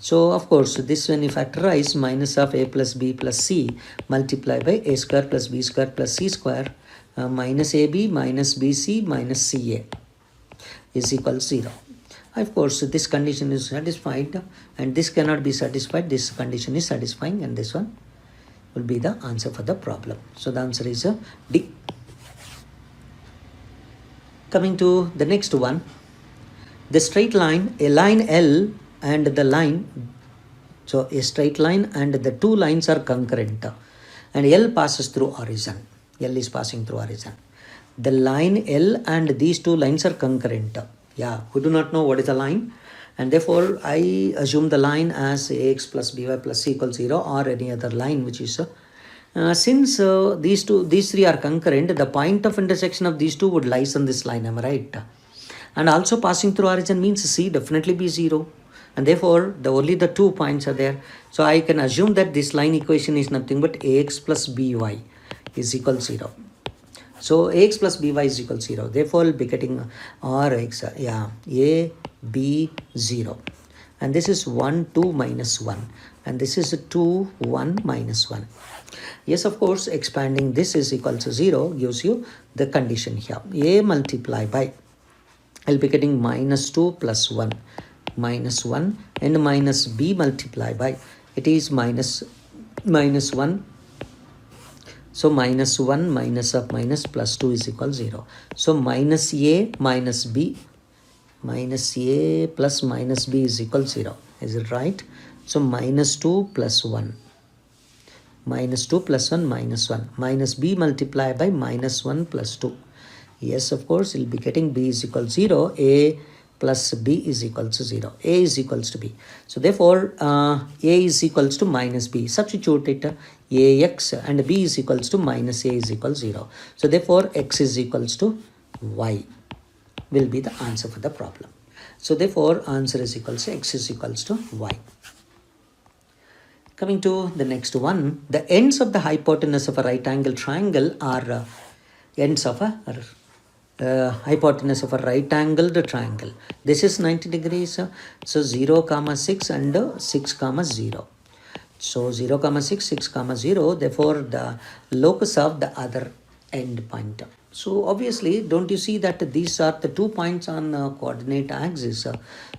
So of course this when you factorize, minus of A plus B plus C multiplied by A square plus B square plus C square minus AB minus BC minus CA is equal to 0. Of course this condition is satisfied and this cannot be satisfied. This condition is satisfying and this one will be the answer for the problem. So the answer is D. Coming to the next one, the straight line, a line L and the line, so a straight line and the two lines are concurrent and L passes through origin. L is passing through origin. The line L and these two lines are concurrent. We do not know what is the line, and therefore I assume the line as ax plus by plus c equals 0 or any other line which is since these three are concurrent, the point of intersection of these two would lies on this line, am I right? And also passing through origin means c definitely be 0, and therefore only the 2 points are there. So I can assume that this line equation is nothing but ax plus by is equal to 0. So ax plus by is equal to 0. Therefore we'll be getting Rx, a b 0, and this is 1 2 minus 1, and this is 2 1 minus 1. Yes, of course, expanding this is equal to 0 gives you the condition here. A multiply by, I'll be getting minus 2 plus 1 minus 1, and minus b multiply by, it is minus 1. So minus 1 minus of minus plus 2 is equal to 0. So minus a minus b, minus a plus minus b is equal to 0. Is it right? So minus 2 plus 1. Minus 2 plus 1 minus 1. Minus b multiplied by minus 1 plus 2. Yes, of course, you'll be getting b is equal to 0. A plus b is equal to 0. A is equals to b. So therefore, a is equals to minus b. Substitute it. Ax and b is equals to minus a is equal to 0. So therefore, x is equals to y will be the answer for the problem. So therefore, answer is equals to x is equals to y. Coming to the next one, the ends of the hypotenuse of a right angle triangle are ends of a hypotenuse of a right angled triangle. This is 90 degrees, so 0 comma 6 and 6 comma 0. So 0 comma 6, 6 comma 0, therefore the locus of the other end point. So obviously, don't you see that these are the 2 points on coordinate axis?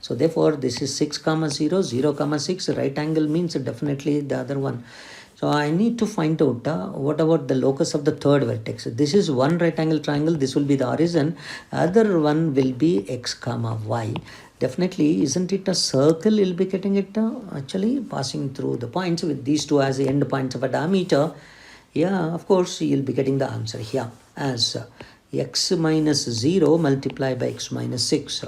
So therefore, this is 6 comma 0, 0 comma 6, right angle means definitely the other one. So I need to find out what about the locus of the third vertex. This is one right angle triangle, this will be the origin, other one will be x comma y. Definitely, isn't it a circle? You'll be getting it actually passing through the points with these two as the end points of a diameter. Yeah, of course, you'll be getting the answer here as x minus 0 multiplied by x minus 6.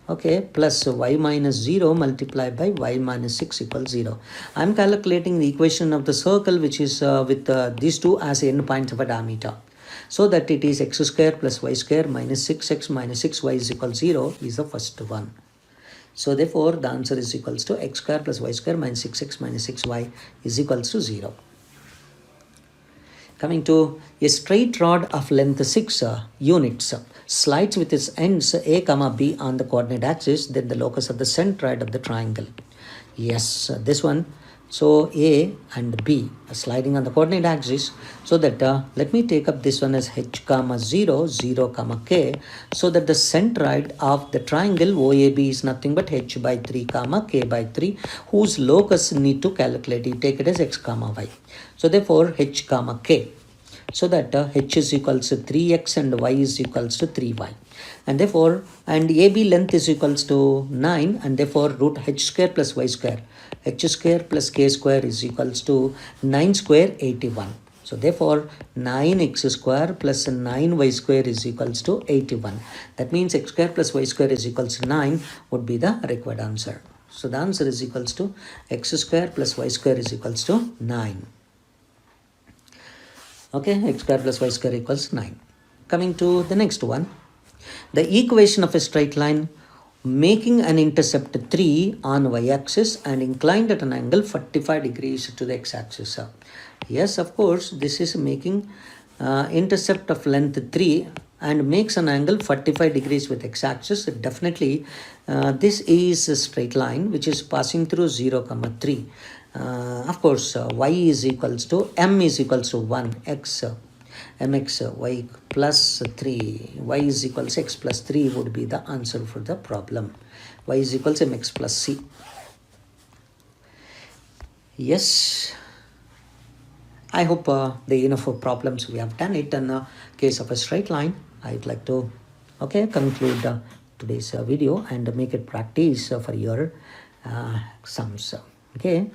Okay, plus y minus 0 multiplied by y minus 6 equals 0. I'm calculating the equation of the circle, which is with these two as end points of a diameter. So that it is x square plus y square minus 6x minus 6y is equal 0 is the first one. So therefore, the answer is equals to x square plus y square minus 6x minus 6y is equals to 0. Coming to a straight rod of length 6 units slides with its ends a comma b on the coordinate axis, then the locus of the centroid of the triangle. Yes, this one. So a and b are sliding on the coordinate axis. So that let me take up this one as h comma 0, 0 comma k. So that the centroid of the triangle OAB is nothing but h by 3 comma k by 3, whose locus need to calculate. You take it as x comma y. So therefore h comma k. So that h is equals to 3x and y is equals to 3y. And therefore, and AB length is equals to 9, and therefore root h square plus y square. H square plus k square is equals to 9 square 81. So therefore, 9x square plus 9y square is equals to 81. That means x square plus y square is equals to 9 would be the required answer. So the answer is equals to x square plus y square is equals to 9. Okay, x square plus y square equals 9. Coming to the next one. The equation of a straight line making an intercept 3 on y-axis and inclined at an angle 45 degrees to the x-axis. Yes, of course, this is making intercept of length 3 and makes an angle 45 degrees with x-axis. Definitely, this is a straight line which is passing through 0, 3. Of course, y is equals to m is equals to 1 x mx y plus 3 y is equals x plus 3 would be the answer for the problem. Y is equals mx plus c. Yes, I hope the enough problems we have done it in case of a straight line. I'd like to conclude today's video and make it practice for your sums. Okay.